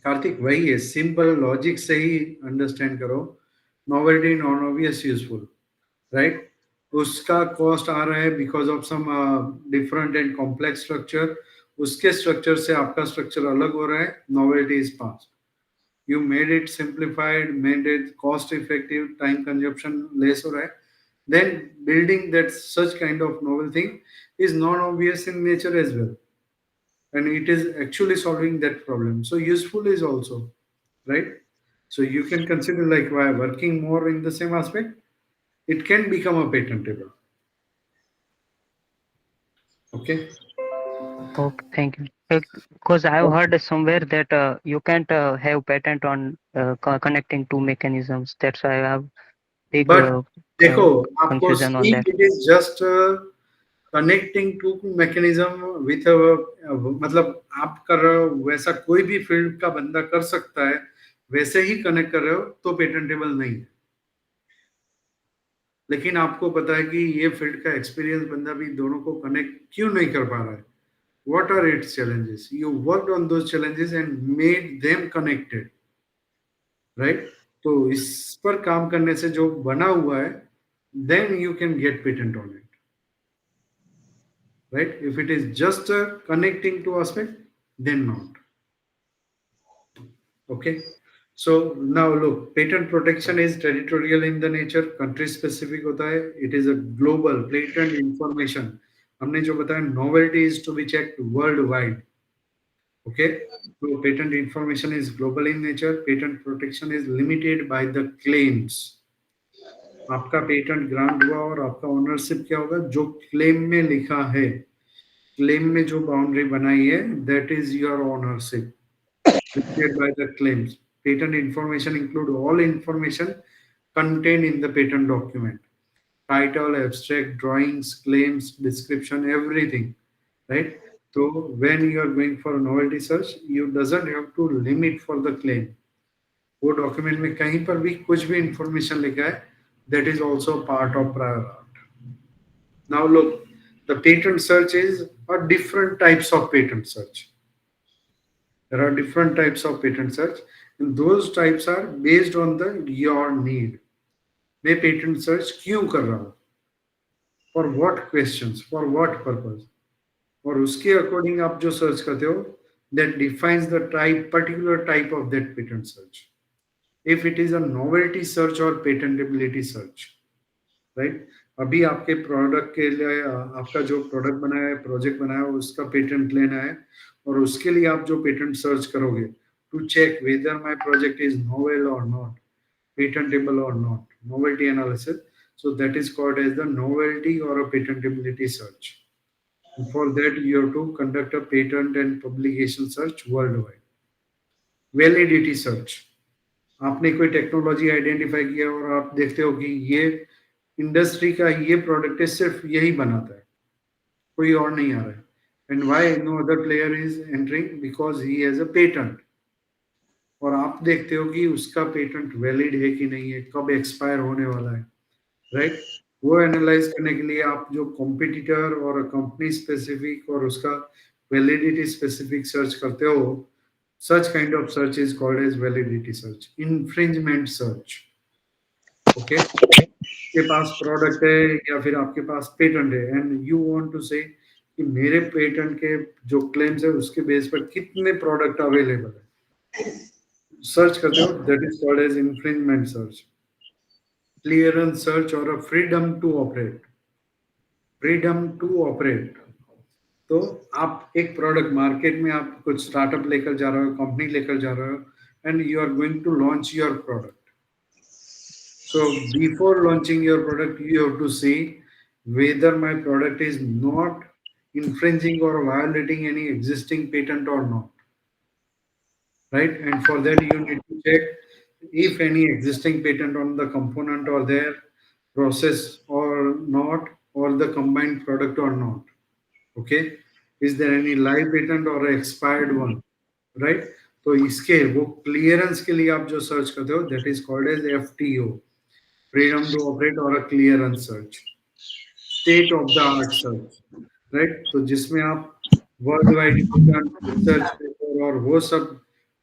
कार्तिक वही है, सिंपल लॉजिक से ही अंडरस्टैंड करो. Novelty, non obvious, useful, right? उसका कॉस्ट आ रहा है because of some different and complex structure. उसके स्ट्रक्चर से आपका स्ट्रक्चर अलग हो रहा है. Novelty is passed. You made it simplified, made it cost effective, time consumption less हो रहा है. Then building that such kind of novel thing is non-obvious in nature as well, and it is actually solving that problem. So useful is also, right? So you can consider like by working more in the same aspect, it can become a patentable. Okay. Okay, thank you. Because I've heard somewhere that you can't have patent on connecting two mechanisms. That's why I have big But देखो आपको confusion on if that. it is just connecting to mechanism with मतलब आप कर रहे हो वैसा कोई भी फील्ड का बंदा कर सकता है, वैसे ही कनेक्ट कर रहे हो तो पेटेंटेबल नहीं है। लेकिन आपको पता है कि ये फील्ड का एक्सपीरियंस बंदा भी दोनों को कनेक्ट क्यों नहीं कर पा रहा है, what are its challenges, you worked on those challenges and made them connected, right. तो इस पर काम करने से जो बना हुआ है, then you can get patent on it, right? If it is just connecting to aspect, then not. Okay. So now look, patent protection is territorial in the nature, country specific hota hai. It is a global patent information. हमने जो बताया novelty is to be checked worldwide. Okay. So patent information is global in nature. Patent protection is limited by the claims. आपका patent grant हुआ और आपका ownership क्या होगा, जो क्लेम में लिखा है, क्लेम में जो बाउंड्री बनाई है, that is your ownership limited by the claims. Patent information include all information contained in the patent document: title, abstract, drawings, claims, description, everything, right? So when you are going for a novelty search, you doesn't have to limit for the claim. वो document में कहीं पर भी कुछ भी information लिखा है, that is also part of prior art. Now look, the patent search is a different types of patent search. There are different types of patent search, and those types are based on the your need. मैं patent search क्यों कर रहा हूँ, for what questions, for what purpose, और उसके according आप जो search करते हो, that defines the type, particular type of that patent search. If it is a novelty search or patentability search, right? अभी आपके प्रोडक्ट के लिए आपका जो प्रोडक्ट बनाया है, प्रोजेक्ट बनाया है, उसका पेटेंट लेना है, और उसके लिए आप जो पेटेंट सर्च करोगे to check whether my project is novel और नॉट, पेटेंटेबल और not, novelty analysis. So that is called as the novelty or a patentability search. And for that you have to conduct a patent and publication search worldwide. Validity search, आपने कोई technology identify किया और आप देखते हो कि ये industry का ये प्रोडक्ट है, सिर्फ यही बनाता है, कोई और नहीं आ रहा है, and why no other player is entering, because he has a patent, और आप देखते हो कि उसका पेटेंट वैलिड है कि नहीं है, कब एक्सपायर होने वाला है, राइट? वो एनालाइज करने के लिए आप जो कॉम्पिटिटर और कंपनी स्पेसिफिक और उसका वैलिडिटी स्पेसिफिक सर्च करते हो, such kind of search is called as validity search. Infringement search. Okay. आपके पास प्रोडक्ट है या फिर आपके पास पेटेंट है, एंड यू वांट टू से कि मेरे पेटेंट के जो क्लेम्स है उसके बेस पर कितने प्रोडक्ट अवेलेबल है, सर्च करते हो, that is called as infringement search. Clearance search और a freedom to operate. Freedom to operate, तो आप एक प्रोडक्ट मार्केट में आप कुछ स्टार्टअप लेकर जा रहे हो, कंपनी लेकर जा रहे हो, and you are going to launch your product. So before launching your product, you have to see whether my product is not infringing or violating any existing patent or not, right? And for that, you need to check if any existing patent on the component or their process or not, or the combined product or not. Okay, is there any live patent or expired one, right? तो इसके वो clearance के लिए आप जो search करते हो, that is called as FTO, freedom to operate, or a clearance search, state of the art search, right? तो जिसमें आप वर्ल्ड वाइड रिसर्च पेपर और वो सब,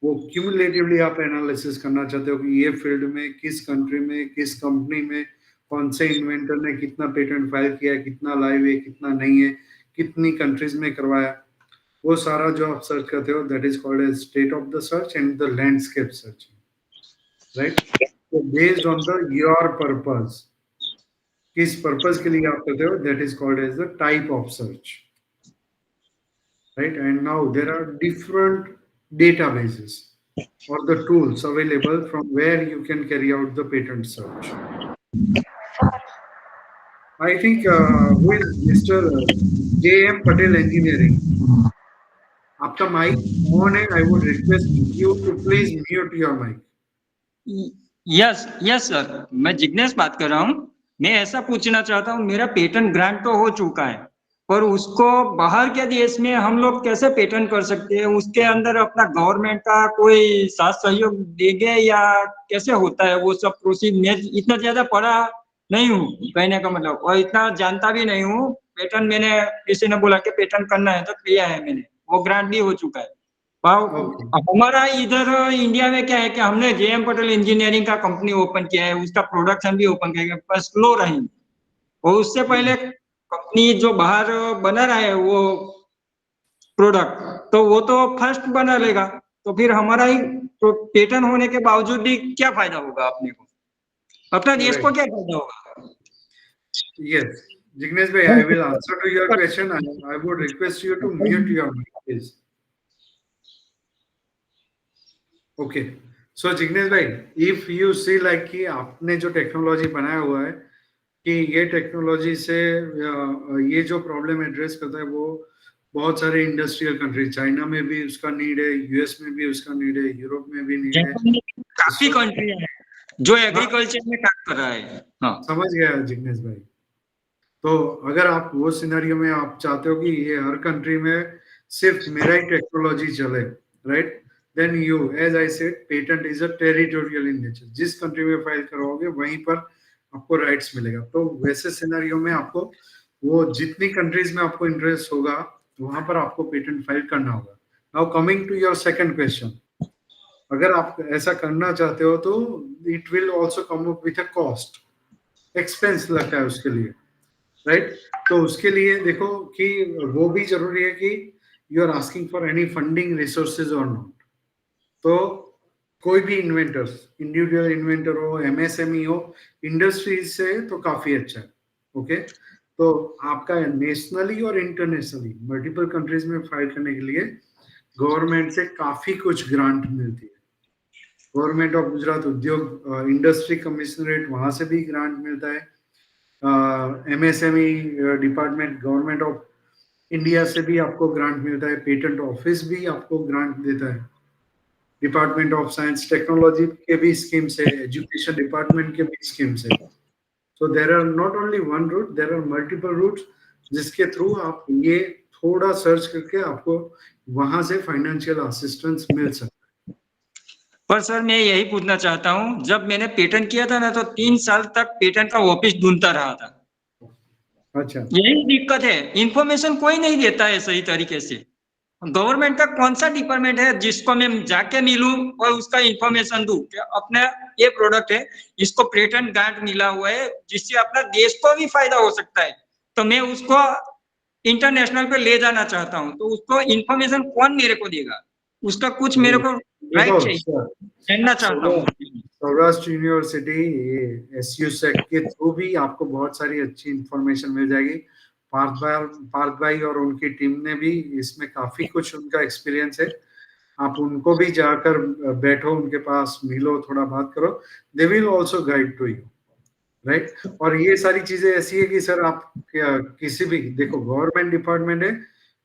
वो क्यूमुलेटिवली आप एनालिसिस करना चाहते हो कि ये फील्ड में किस कंट्री में किस कंपनी में कौन से इन्वेंटर ने कितना पेटेंट फाइल किया है, कितना लाइव है, कितना नहीं है, कितनी कंट्रीज में करवाया, वो सारा जो आप सर्च करते हो, that is called as state of the search and the landscape search, right? So based on the your purpose, किस पर्पस के लिए आप करते हो, that is called as the type of search, right? And now there are different databases. or the tools available from where you can carry out the patent search? I think who is Mr. J.M. Patel Engineering. आपका mic on है. I would request you to please mute your mic. Yes yes sir, मैं जिग्नेश बात कर रहा हूँ। मैं ऐसा पूछना चाहता हूँ, मेरा पेटेंट ग्रांट तो हो चुका है, पर उसको बाहर के देश में हम लोग कैसे पेटेंट कर सकते हैं? उसके अंदर अपना गवर्नमेंट का कोई साथ सहयोग देंगे या कैसे होता है वो सब प्रोसीड? मैं इतना ज्यादा पढ़ा नहीं हूँ कहने का मतलब, और इतना जानता भी नहीं हूँ। पेटेंट मैंने किसी ने बोला कि पेटेंट करना है तो किया है मैंने, वो ग्रांट भी हो चुका है। Okay. हमारा इधर इंडिया में क्या है कि हमने जेएम पटेल इंजीनियरिंग का कंपनी ओपन किया है, उसका प्रोडक्शन भी ओपन किया है, पर स्लो रही। और उससे पहले कंपनी जो बाहर बना रहा है वो प्रोडक्ट, तो वो तो फर्स्ट बना लेगा, तो फिर हमारा ही तो पेटेंट होने के बावजूद भी क्या फायदा होगा अपने को, अपना देश को Right. क्या फायदा होगा? Yes. Jignesh bhai, I will answer to your question. I would request you to mute your mic, please. Okay. So Jignesh bhai, if you see like कि आपने जो टेक्नोलॉजी बनाया हुआ है कि ये टेक्नोलॉजी से ये जो प्रॉब्लम एड्रेस करता है वो बहुत सारे इंडस्ट्रियल कंट्री, चाइना में भी उसका नीड है, यूएस में भी उसका नीड है, यूरोप में भी नीड है। काफी कंट्री है जो हाँ, एग्रीकल्चर में काम कर रहा है। हाँ, समझ गया जिग्नेश भाई। तो अगर आप वो सिनेरियो में आप चाहते हो कि ये हर कंट्री में सिर्फ मेरा ही टेक्नोलॉजी चले, right, then you as I said patent is a territorial in nature. जिस कंट्री में फाइल करवाओगे वहीं पर आपको राइट्स मिलेगा। तो वैसे सिनेरियो में आपको वो जितनी कंट्रीज में आपको इंटरेस्ट होगा वहां पर आपको पेटेंट फाइल करना होगा। Now coming to your second question, अगर आप ऐसा करना चाहते हो तो it will also come up with a cost, expense लगता है उसके लिए, राइट। तो उसके लिए देखो कि वो भी जरूरी है कि you are asking for any funding resources और नॉट। तो कोई भी इन्वेंटर्स, इंडिविजुअल इन्वेंटर हो, एमएसएमई हो, इंडस्ट्रीज से तो काफी अच्छा है। ओके, तो आपका नेशनली और इंटरनेशनली मल्टीपल कंट्रीज में फाइल करने के लिए गवर्नमेंट से काफी कुछ ग्रांट मिलती है। गवर्नमेंट ऑफ गुजरात उद्योग इंडस्ट्री कमिश्नरेट, वहां से भी ग्रांट मिलता है। MSME department government of India से भी आपको ग्रांट मिलता है। पेटेंट ऑफिस भी आपको ग्रांट देता है। डिपार्टमेंट ऑफ साइंस टेक्नोलॉजी के भी स्कीम्स है, एजुकेशन डिपार्टमेंट के भी स्कीम्स है। So there are not only one route, there are multiple routes जिसके थ्रू आप ये थोड़ा सर्च करके आपको वहां से फाइनेंशियल असिस्टेंस मिल सकता पर सर मैं यही पूछना चाहता हूँ, जब मैंने पेटेंट किया था ना तो 3 साल तक पेटेंट का ऑफिस ढूंढता रहा था। है। अच्छा, यही दिक्कत है, इंफॉर्मेशन कोई नहीं देता है सही तरीके से। गवर्नमेंट का कौन सा डिपार्टमेंट है जिसको मैं जाके मिलूं और उसका इंफॉर्मेशन दूं कि अपना ये प्रोडक्ट है, इसको पेटेंट ग्रांट मिला हुआ है, जिससे अपना देश को भी फायदा हो सकता है, तो मैं उसको इंटरनेशनल पे ले जाना चाहता हूँ, तो उसको इंफॉर्मेशन कौन मेरे को देगा? उसका कुछ मेरे को राइट देखो चाहिए, सर, जानना चाहता हूँ। सौराष्ट्र यूनिवर्सिटी ये एसयू सेट के थ्रू भी आपको बहुत सारी अच्छी इंफॉर्मेशन मिल जाएगी। पार्थ भाई और उनकी टीम ने भी इसमें काफी कुछ उनका एक्सपीरियंस है। आप उनको भी जाकर बैठो, उनके पास मिलो, थोड़ा बात करो, they will also guide to you, right. और ये सारी चीजें ऐसी है कि सर आप किसी भी देखो गवर्नमेंट डिपार्टमेंट है,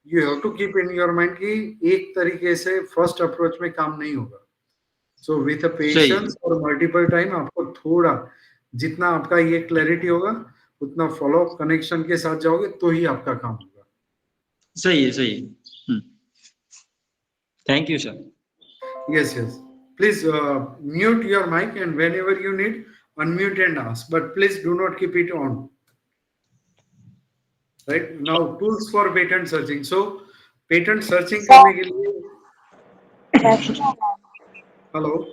you have to keep in your mind कि एक तरीके से फर्स्ट अप्रोच में काम नहीं होगा। सो विथ अ सही पेशेंस और मल्टीपल टाइम आपको थोड़ा, जितना आपका ये क्लैरिटी होगा उतना फॉलो अप कनेक्शन के साथ जाओगे तो ही आपका काम होगा। सही है, सही है। Thank you sir. Yes, yes. Please mute your mic and whenever you need, unmute and ask. But please do not keep it on. Right now, tools for patent searching. So, patent searching करने के लिए, hello,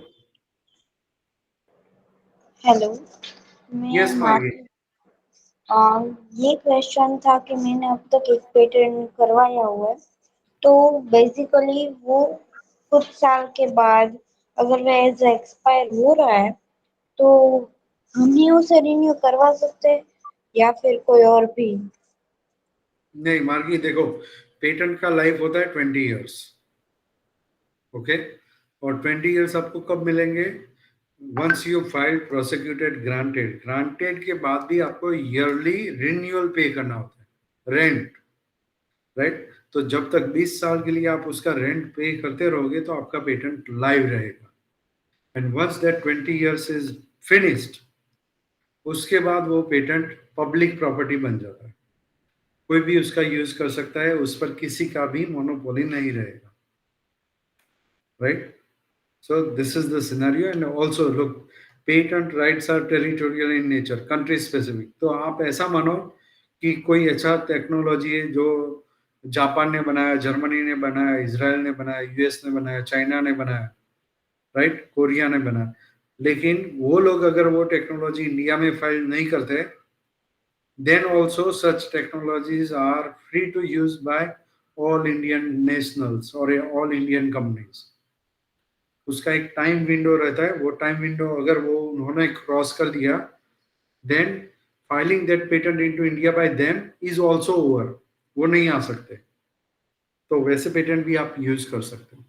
hello, yes, मैं Margi. ये question था कि मैंने अब तक एक पेटेंट करवाया हुआ है, तो बेसिकली वो कुछ साल के बाद अगर वह एज एक्सपायर हो रहा है तो हम ही उसे रिन्यू करवा सकते हैं या फिर कोई और भी? नहीं मार्गी, देखो पेटेंट का लाइफ होता है 20 इयर्स। ओके, और 20 इयर्स आपको कब मिलेंगे? Once you file prosecuted granted के बाद भी आपको ईयरली रिन्यूअल पे करना होता है, रेंट, राइट? तो जब तक 20 साल के लिए आप उसका रेंट पे करते रहोगे तो आपका पेटेंट लाइव रहेगा। And once that 20 years is finished, उसके बाद वो पेटेंट पब्लिक प्रॉपर्टी बन जाता है, कोई भी उसका यूज कर सकता है, उस पर किसी का भी मोनोपोली नहीं रहेगा, right? So this is the scenario, and also look, patent rights are territorial in nature, country specific. तो आप ऐसा मानो कि कोई अच्छा टेक्नोलॉजी है जो जापान ने बनाया, जर्मनी ने बनाया, इजराइल ने बनाया, यूएस ने बनाया, चाइना ने बनाया, राइट, कोरिया ने बनाया, लेकिन वो लोग अगर वो टेक्नोलॉजी इंडिया में फाइल नहीं करते, then also such technologies are free to use by all Indian nationals or all Indian companies. उसका एक टाइम विंडो रहता है, वो टाइम विंडो अगर वो उन्होंने क्रॉस कर दिया, then filing that patent into India by them is also over, वो नहीं आ सकते। तो वैसे पेटेंट भी आप यूज कर सकते हो।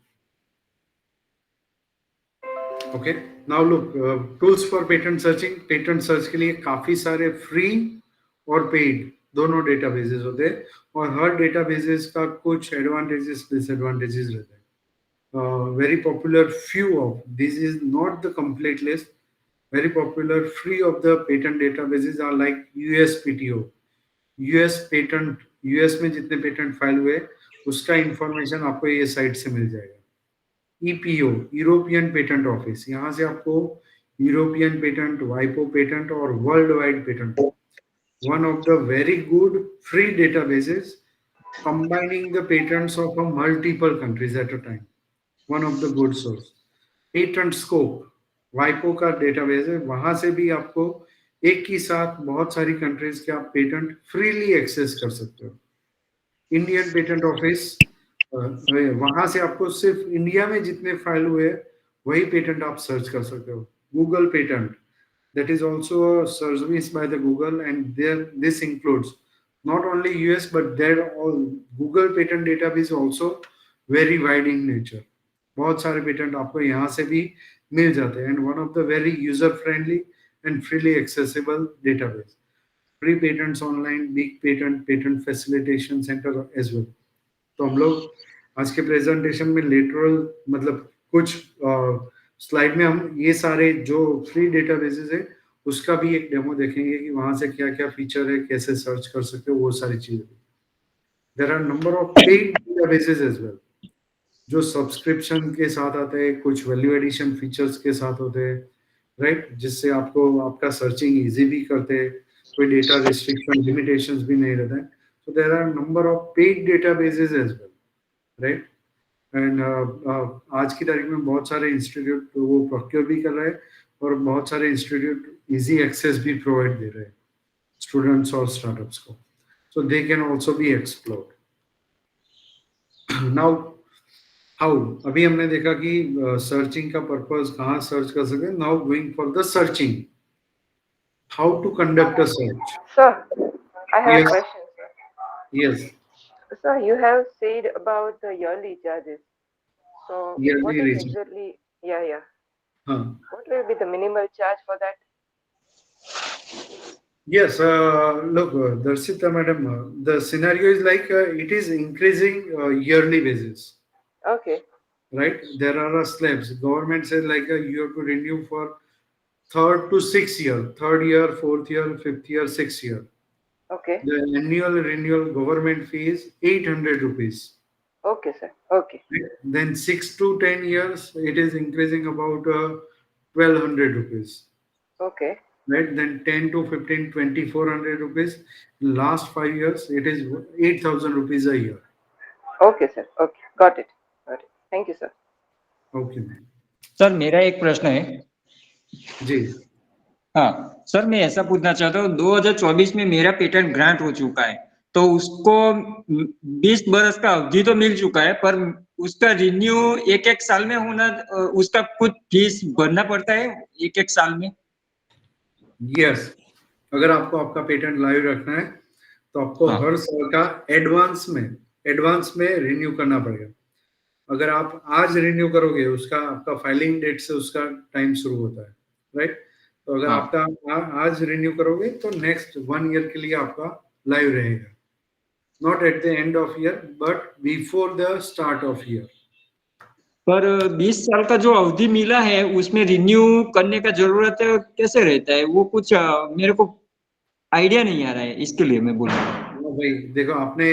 Okay, now look, tools for patent searching. Patent search के लिए काफी सारे फ्री और पेड दोनों डेटाबेसेस होते हैं, और हर डेटाबेसेस का कुछ एडवांटेजेस डिसएडवांटेजेस रहते हैं। Very popular few of this is not the complete list. Very popular free of the patent databases are like USPTO, US patent, US में जितने पेटेंट फाइल हुए उसका इंफॉर्मेशन आपको ये साइट से मिल जाएगा। EPO, यूरोपियन पेटेंट ऑफिस, यहाँ से आपको यूरोपियन पेटेंट, वाइपो पेटेंट और world wide patent, one of the very good free databases combining the patents of a multiple countries at a time, one of the good source. Patent scope, वाइपो का database है, वहां से भी आपको एक ही साथ बहुत सारी कंट्रीज के आप पेटेंट फ्रीली एक्सेस कर सकते हो। इंडियन पेटेंट ऑफिस, वहां से आपको सिर्फ इंडिया में जितने फाइल हुए वही पेटेंट आप सर्च कर सकते हो। Google patent, that is also a service by the Google, and there this includes not only US but there all Google patent database also very wide in nature. बहुत सारे patent आपको यहाँ से भी मिल जाते हैं, and one of the very user friendly and freely accessible database. Free patents online, big patent facilitation center as well. तो हम लोग आज के प्रेजेंटेशन में लेटरल मतलब कुछ स्लाइड में हम ये सारे जो फ्री डेटाबेसेस है उसका भी एक डेमो देखेंगे कि वहां से क्या क्या फीचर है, कैसे सर्च कर सकते हो, वो सारी चीजें। There are number of paid databases as well जो सब्सक्रिप्शन के साथ आते हैं, कुछ वैल्यू एडिशन फीचर्स के साथ होते हैं, राइट, जिससे आपको आपका सर्चिंग इजी भी करते हैं, कोई डेटा रिस्ट्रिक्शन लिमिटेशंस भी नहीं रहता है। So there are number of paid databases as well, right. And आज की तारीख में बहुत सारे इंस्टीट्यूट वो प्रोक्योर भी कर रहे हैं और बहुत सारे इंस्टीट्यूट इजी एक्सेस भी प्रोवाइड दे रहे हैं स्टूडेंट्स और स्टार्टअप्स को, so they can also be explored. Now how, अभी हमने देखा कि सर्चिंग का पर्पस कहाँ सर्च कर सकते हैं। Now going for the searching, how to conduct a search. Sir, I have Yes. a question, sir. Yes, Sir, you have said about the yearly charges. So, Yearly what is rates. exactly? Yeah. huh. What will be the minimal charge for that? Yes, look, Darshita madam, the scenario is like it is increasing yearly basis, Okay. right? There are slabs. Government says like you have to renew for 3rd to 6th year, 3rd year, 4th year, 5th year, 6th year. Okay. The annual renewal government fee is 800 rupees. Okay, sir. Okay. Then 6 to 10 years, it is increasing about 1200 rupees. Okay. Right, then 10 to 15, 2400 rupees. Last 5 years, it is 8000 rupees a year. Okay, sir. Okay. Got it. Thank you, sir. Okay, ma'am. Sir मेरा एक प्रश्न है। जी हाँ sir, मैं ऐसा पूछना चाहता हूँ, 2024 में मेरा पेटेंट ग्रांट हो चुका है, तो उसको 20 बरस का अवधि तो मिल चुका है, पर उसका रिन्यू एक साल में होना, उसका कुछ फीस भरना पड़ता है एक साल में? यस, अगर आपको आपका पेटेंट लाइव रखना है तो आपको हाँ। हर साल का एडवांस में रिन्यू करना पड़ेगा। अगर आप आज रिन्यू करोगे, उसका आपका फाइलिंग डेट से उसका टाइम शुरू होता है, राइट? तो अगर हाँ। आपका आज रिन्यू करोगे तो नेक्स्ट 1 ईयर के लिए आपका लाइव रहेगा, not at the end of year but before the start of year. पर 20 साल का जो अवधि मिला है उसमें रिन्यू करने का जरूरत कैसे रहता है, वो कुछ मेरे को आइडिया नहीं आ रहा है, इसके लिए मैं बोल रहा हूँ। भाई देखो, आपने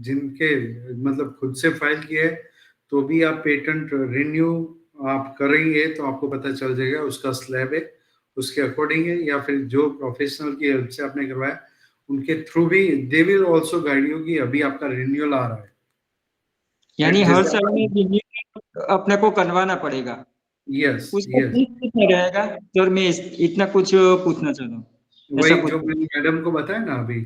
जिनके मतलब खुद से फाइल किया है तो भी आप पेटेंट रिन्यू आप करेंगे तो आपको पता चल जाएगा उसका स्लैब है, उसके अकॉर्डिंग है, या फिर जो प्रोफेशनल की हेल्प से आपने करवाया उनके थ्रू भी they will also guide you कि अभी आपका रिन्यूअल आ रहा है। यानी हर जैसे साल में रिन्यू अपने को करवाना पड़ेगा, यस उसका यस, फीस कितना रहेगा सर? मैं इतना कुछ पूछना चाहता हूँ, ऐसा वही कुछ। जो मैंने मैडम को बताया ना अभी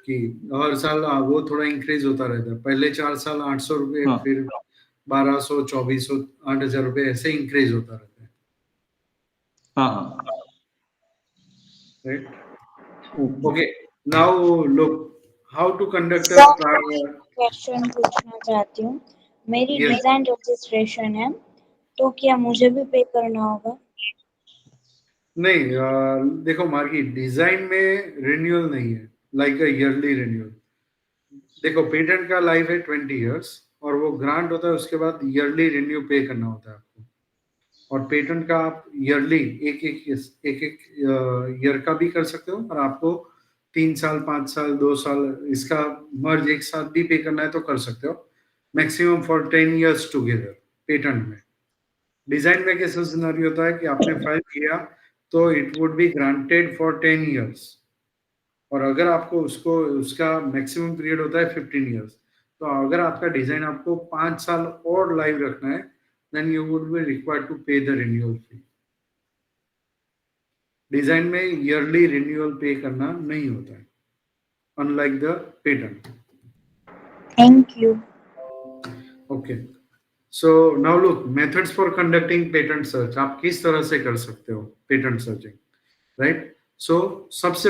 कि हर साल वो थोड़ा इंक्रीज होता रहता है। पहले 4 साल 800 रुपये, हाँ। फिर 1200, 2400, 8000 रुपये, ऐसे इंक्रीज होता रहता है, हाँ हाँ। Right? Okay. Okay, now look how to conduct a search मैं एक ट्रायल। क्वेश्चन पूछना चाहती हूँ। मेरी यस, डिजाइन रजिस्ट्रेशन है, तो क्या मुझे भी पे करना होगा? नहीं देखो मार्गी, डिजाइन में रिन्यूअल नहीं है लाइक अ ईयरली रिन्यूअल। देखो पेटेंट का लाइफ है 20 ईयर्स और वो ग्रांट होता है, उसके बाद ईयरली रिन्यू पे करना होता है आपको। और पेटेंट का आप ईयरली एक ईयर का भी कर सकते हो, और आपको 3 साल 5 साल 2 साल इसका मर्ज एक साथ भी पे करना है तो कर सकते हो, maximum for 10 years together. Patent में, डिजाइन में कैसा सिनेरियो होता है कि आपने फाइल किया तो it would be granted for 10 years, और अगर आपको उसको उसका मैक्सिमम पीरियड होता है 15 ईयर्स। तो अगर आपका डिजाइन आपको 5 साल और लाइव रखना है then you would be required to pay the renewal fee. Design में ईयरली रिन्यूअल पे करना नहीं होता है, unlike the patent. Thank you. Okay, so now look methods for conducting patent search. आप किस तरह से कर सकते हो पेटेंट सर्चिंग, राइट? सो सबसे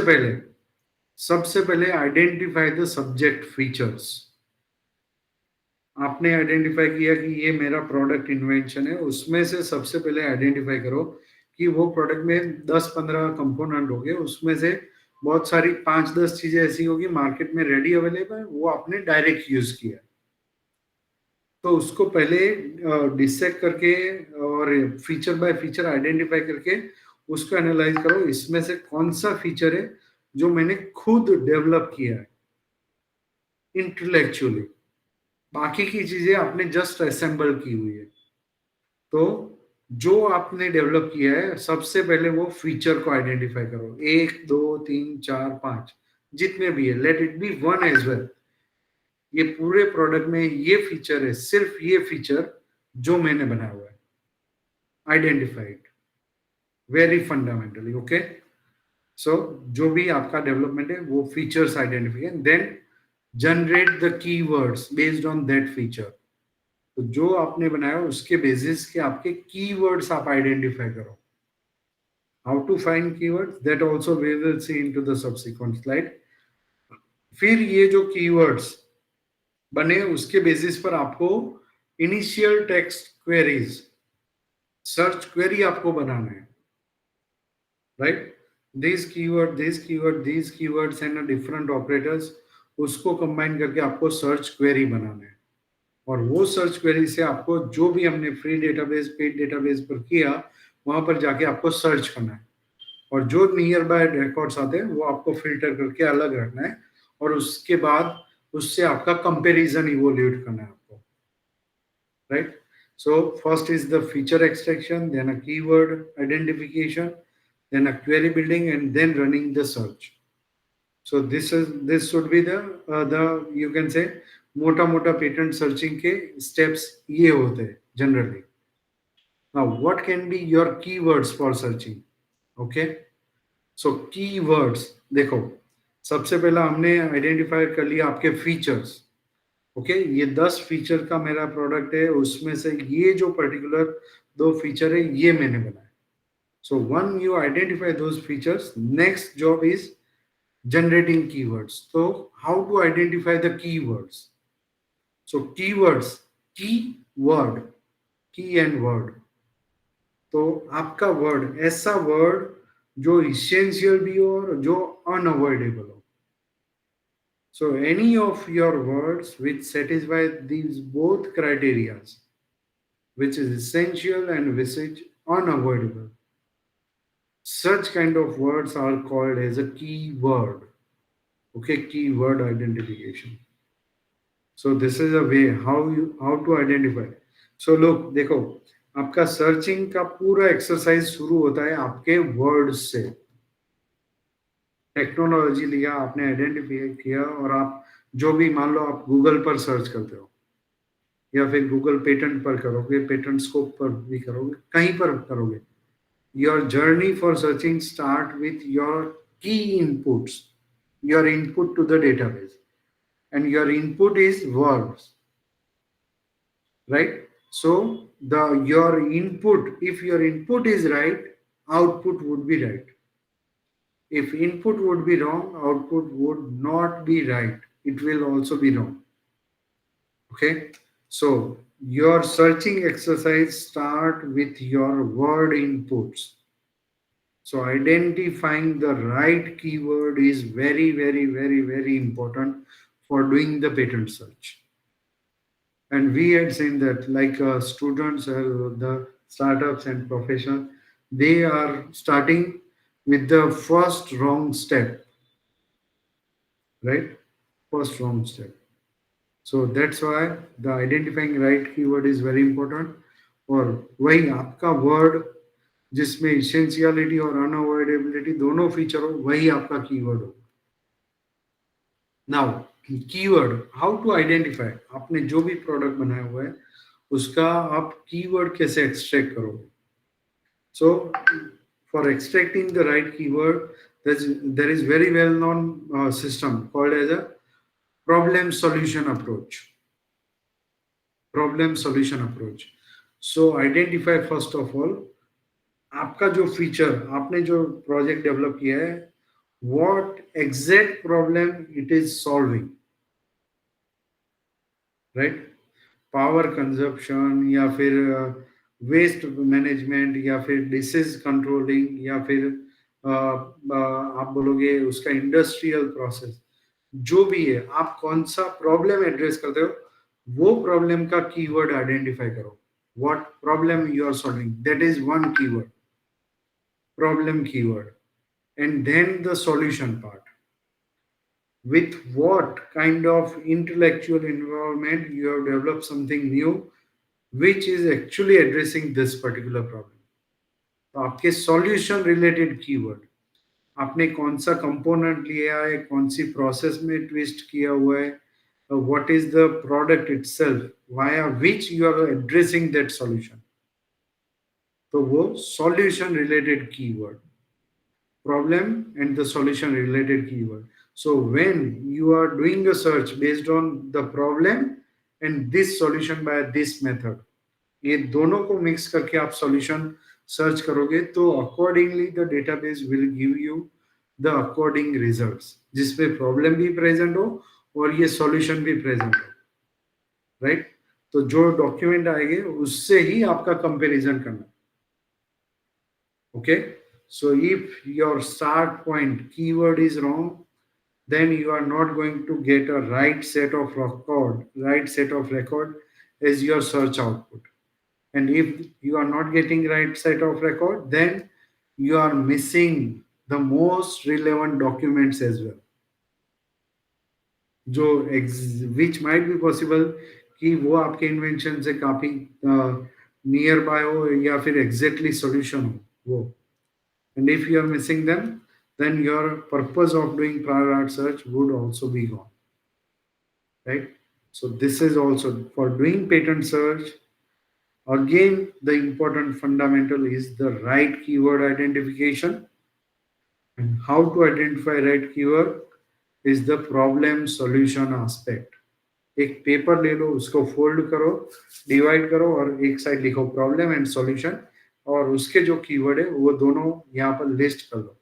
पहले आइडेंटिफाई द सब्जेक्ट फीचर्स। आपने आइडेंटिफाई किया कि ये मेरा प्रोडक्ट इन्वेंशन है, उसमें से सबसे पहले आइडेंटिफाई करो कि वो प्रोडक्ट में 10-15 कंपोनेंट होंगे, उसमें से बहुत सारी 5-10 चीजें ऐसी होगी मार्केट में रेडी अवेलेबल है, वो आपने डायरेक्ट यूज किया। तो उसको पहले डिसेक्ट करके और फीचर बाय फीचर आइडेंटिफाई करके उसको एनालाइज करो, इसमें से कौन सा फीचर है जो मैंने खुद डेवलप किया है इंटेलेक्चुअली, बाकी की चीजें आपने जस्ट असेंबल की हुई है। तो जो आपने डेवलप किया है सबसे पहले वो फीचर को आइडेंटिफाई करो, 1 2 3 4 5 जितने भी है, let it be one as well. ये पूरे प्रोडक्ट में ये फीचर है, सिर्फ ये फीचर जो मैंने बनाया हुआ है, identified, very fundamentally. Okay, so जो भी आपका डेवलपमेंट है वो features identification, then generate the keywords based on that feature. तो जो आपने बनाया उसके बेसिस के आपके कीवर्ड्स आप आइडेंटिफाई करो। How to find keywords that also we will see into the subsequent slide. फिर ये जो कीवर्ड्स बने उसके बेसिस पर आपको initial text queries, search query आपको बनाना है, right? This keywords and different operators, उसको कंबाइन करके आपको सर्च क्वेरी बनाना है। और वो सर्च क्वेरी से आपको जो भी हमने फ्री डेटाबेस पेड डेटाबेस पर किया वहां पर जाके आपको सर्च करना है, और जो नियर बाय रिकॉर्ड्स आते हैं वो आपको फिल्टर करके अलग रखना है, और उसके बाद उससे आपका कंपैरिजन इवोल्यूट करना है आपको, right? So first is the feature extraction, then a keyword identification, then a query building, and then running the search. So this should be the you can say मोटा मोटा पेटेंट सर्चिंग के steps ये होते हैं generally. Now what can be your keywords for searching? Okay, so keywords देखो, सबसे पहला हमने आइडेंटिफाई कर लिया आपके फीचर्स। ओके, ये 10 फीचर का मेरा प्रोडक्ट है, उसमें से ये जो पर्टिकुलर 2 फीचर है ये मैंने बनाया। So once you identify those features, next job is generating keywords. तो how to identify the keywords? So keywords, key word, key and word. तो आपका वर्ड ऐसा वर्ड जो इसेंशियल भी हो और जो अनअवॉइडेबल हो। So any of your words which satisfy these both criterias, which is essential and which is unavoidable, such kind of words are called as a keyword. Okay, keyword identification. So this is a way how to identify. So look, देखो, आपका searching का पूरा exercise शुरू होता है आपके word से। Technology लिया आपने, आइडेंटिफाई किया, और आप जो भी, मान लो आप गूगल पर सर्च करते हो या फिर गूगल पेटेंट पर करोगे, पेटेंट स्कोप पर भी करोगे, कहीं पर करोगे, your journey for searching start with your key inputs, your input to the database, and your input is words, right? So your input, if your input is right, output would be right. If input would be wrong, output would not be right, it will also be wrong. Okay, so your searching exercise start with your word inputs. So identifying the right keyword is very, very, very, very important for doing the patent search. And we had seen that, like students, the startups and professionals, they are starting with the first wrong step, right? First wrong step. So that's why the identifying right keyword is very important. और वही आपका word जिसमें essentiality और अनअवॉइडेबिलिटी दोनों feature हो, वही आपका keyword हो। Now keyword, how to identify, आपने जो भी प्रोडक्ट बनाया हुआ है उसका आप कीवर्ड कैसे एक्सट्रैक्ट करोगे? So for extracting the right keyword, there is very well known system called as a problem solution approach. Problem solution approach. So identify first of all आपका जो फीचर, आपने जो प्रोजेक्ट डेवलप किया है, what exact problem it is solving, right? Power consumption, या फिर waste management, या फिर डिसीज कंट्रोलिंग, या फिर आप बोलोगे उसका इंडस्ट्रियल प्रोसेस, जो भी है, आप कौन सा प्रॉब्लम एड्रेस करते हो, वो प्रॉब्लम का कीवर्ड आइडेंटिफाई करो। What problem you are solving, that is one keyword, problem keyword, and then the solution part. With what kind of intellectual involvement you have developed something new which is actually addressing this particular problem. तो आपके solution related keyword, आपने कौन सा component लिया है, कौन सी process में twist किया हुआ है, what is the product itself, via which you are addressing that solution, तो वो solution related keyword, problem and the solution related keyword. So when you are doing a search based on the problem and this solution by this method, ये दोनों को mix करके आप solution search करोगे, तो accordingly the database will give you the according results, जिसमें problem भी present हो और ये सॉल्यूशन भी प्रेजेंट हो, राइट? तो जो डॉक्यूमेंट आएंगे उससे ही आपका कंपैरिजन करना। Okay, so if your start point keyword is wrong, then you are not going to get a right set of record as your search output. And if you are not getting right set of record, then you are missing the most relevant documents as well, जो which might be possible कि वो आपके invention से काफी near by हो या फिर exactly solution हो वो। And if you are missing them, then your purpose of doing prior art search would also be gone, right? So this is also for doing patent search. Again, the important fundamental is the right keyword identification, and how to identify right keyword is the problem solution aspect. एक paper ले लो, उसको fold करो, divide करो, और एक side लिखो problem and solution, और उसके जो कीवर्ड है वो दोनों यहाँ पर लिस्ट कर लो।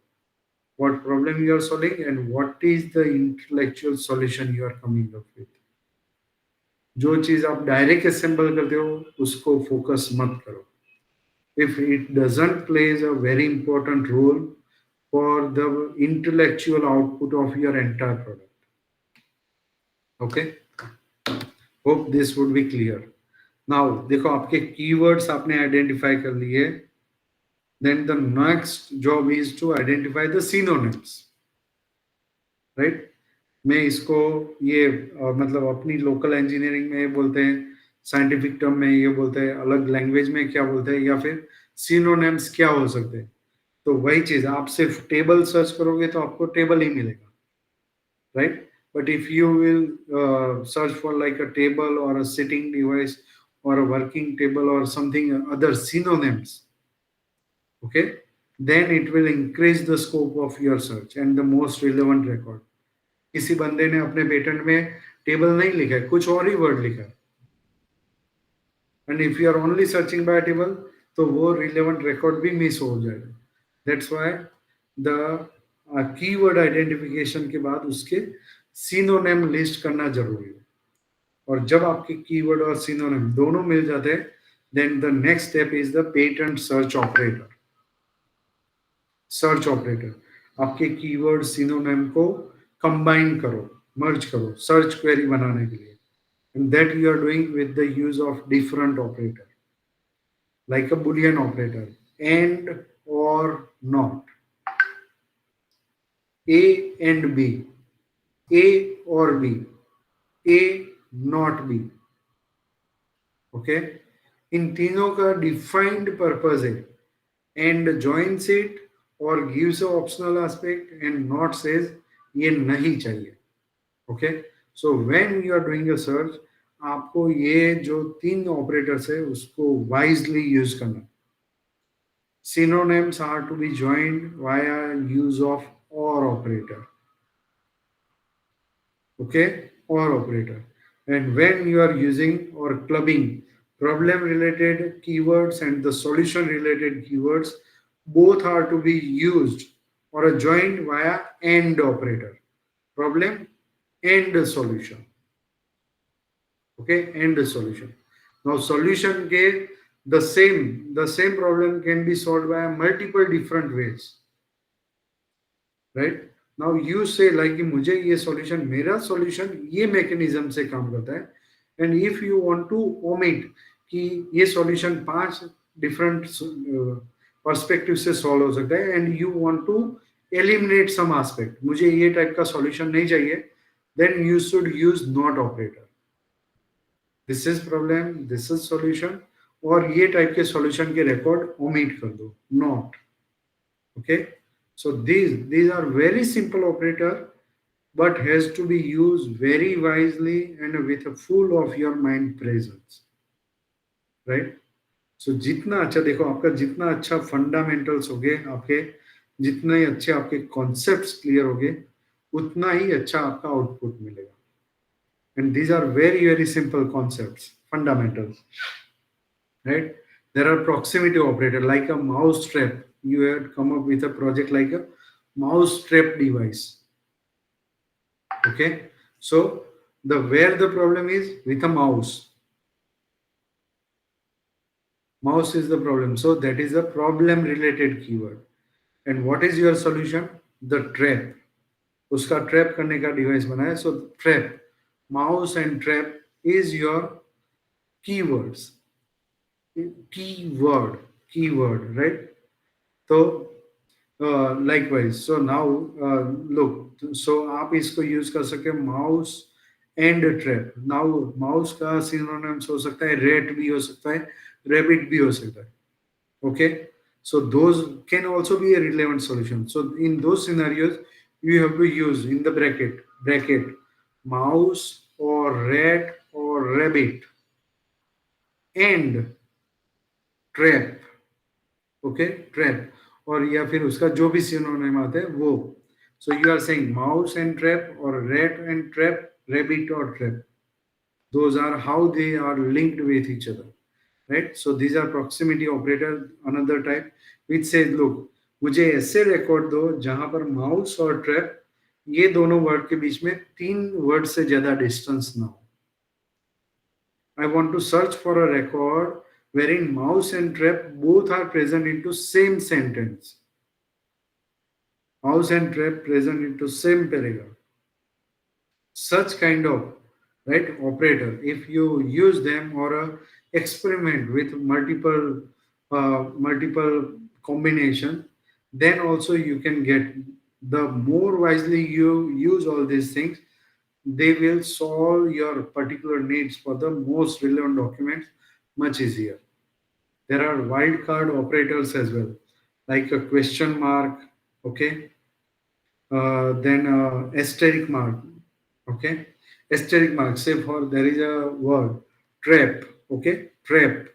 What problem you are solving and what is the intellectual solution you are coming up with. जो चीज आप डायरेक्ट असेंबल करते हो उसको फोकस मत करो. If it doesn't plays a very important role for the intellectual output of your entire product. Okay, hope this would be clear. Now देखो आपके keywords आपने identify कर लिए. Then the next job is to identify the synonyms, right? मैं इसको ये मतलब अपनी लोकल इंजीनियरिंग में बोलते हैं, साइंटिफिक टर्म में ये बोलते हैं, अलग लैंग्वेज में क्या बोलते हैं, या फिर सिनोनिम्स क्या हो सकते हैं. तो वही चीज आप सिर्फ टेबल सर्च करोगे तो आपको टेबल ही मिलेगा, right? But if you will search for like a table और अ सिटिंग डिवाइस और अ वर्किंग टेबल और something other synonyms, okay, then it will increase the scope of your search and the most relevant record. किसी बंदे ने अपने patent में table नहीं लिखा है, कुछ और ही वर्ड लिखा है, and if you are only searching by table तो वो रिलेवेंट रिकॉर्ड भी मिस हो जाएगा. That's why the keyword identification के बाद उसके सिनोनिम लिस्ट करना जरूरी है. और जब आपके कीवर्ड और सिनोनिम दोनों मिल जाते हैं, then the next step is the patent search operator. Search operator आपके कीवर्ड सिनोनिम को कंबाइन करो, मर्ज करो सर्च क्वेरी बनाने के लिए, and that you are doing with the use of different operator like a Boolean operator, and or not, A and B, A or B, A not B. Okay, इन तीनों का defined purpose है. And joins it or gives a optional aspect, and not says ये नहीं चाहिए. Okay, so when you are doing a search, आपको ये जो तीन ऑपरेटर्स है उसको वाइजली यूज करना. Synonyms are to be joined via use of or operator. Okay, or operator. And when you are using or clubbing problem related keywords and the solution related keywords, both are to be used or joined via and operator. Problem and solution. Okay, and solution. Now solution के the same problem can be solved by multiple different ways, right? Now you say like कि मुझे ये solution, मेरा solution ये mechanism से काम करता है, and if you want to omit कि ये solution 5 different perspective से solve हो सकता है, and you want to eliminate some aspect, मुझे ये type का solution नहीं चाहिए, then you should use not operator. This is problem, this is solution, और ये टाइप के सॉल्यूशन के रिकॉर्ड ओमिट कर दो, not. Okay, so these are very simple operator but has to be used very wisely and with a full of your mind presence, right? So जितना अच्छा देखो, आपका जितना अच्छा फंडामेंटल्स होगे, आपके जितने अच्छे आपके कॉन्सेप्ट्स क्लियर होगे, उतना ही अच्छा आपका आउटपुट मिलेगा. And these are very very simple concepts, fundamentals, right? There are proximity operator like a mouse trap. You had come up with a project like a mouse trap device. Okay, so where the problem is with a mouse is the problem, so that is a problem related keyword. And what is your solution? The trap. उसका trap करने का device बनाया. So trap, mouse and trap is your keywords. Keyword, right? So likewise, so now look, so आप इसको use कर सकते हैं mouse and trap. Now mouse का सिनोनिम्स हो सकता है रेट भी हो सकता है, रैबिट भी हो सकता है. Okay, so those can also be a relevant solution. So in those scenarios you have to use in the bracket mouse or rat or rabbit and trap. Okay, trap और या फिर उसका जो भी सिनोनिम आता है वो. So you are saying mouse and trap और रैट एंड ट्रैप, रैबिट और trap, those are how they are linked with each other, right? So these are proximity operator, another type which say look मुझे ऐसे record दो जहां पर mouse और trap ये दोनों वर्ड के बीच में 3 वर्ड से ज्यादा डिस्टेंस ना हो. I want to search for a record wherein mouse and trap both are present into same sentence. Mouse and trap present into same paragraph. Such kind of right operator, if you use them or experiment with multiple combination, then also you can get, the more wisely you use all these things, they will solve your particular needs for the most relevant documents much easier. There are wildcard operators as well, like a question mark, okay, then asterisk mark, okay, asterisk mark. Say for there is a word trap, okay, trap,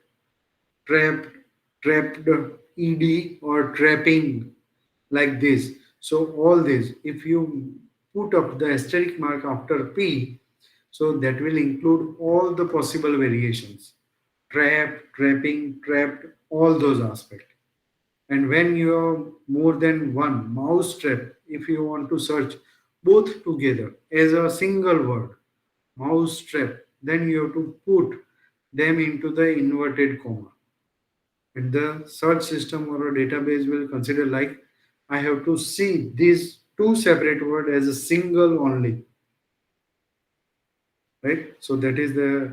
trapped, ed or trapping, like this. So all this, if you put up the asterisk mark after p, so that will include all the possible variations, trap, trapping, trapped, all those aspects. And when you have more than one mouse trap, if you want to search both together as a single word, mouse trap, then you have to put them into the inverted comma. And the search system or a database will consider like, I have to see these two separate words as a single only, right? So that is the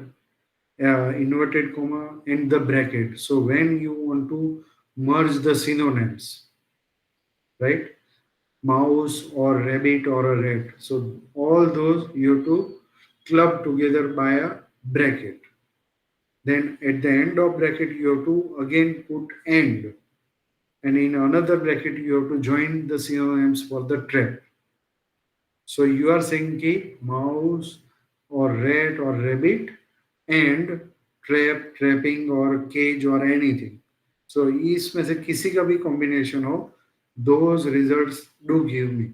inverted comma and the bracket. So when you want to merge the synonyms, right? Mouse or rabbit or a rat. So all those you have to club together by a bracket. Then at the end of bracket you have to again put and. And in another bracket you have to join the synonyms for the trap. So you are saying ki mouse or rat or rabbit and trap, trapping or cage or anything. So इसमें से किसी का भी combination हो, those results do give me.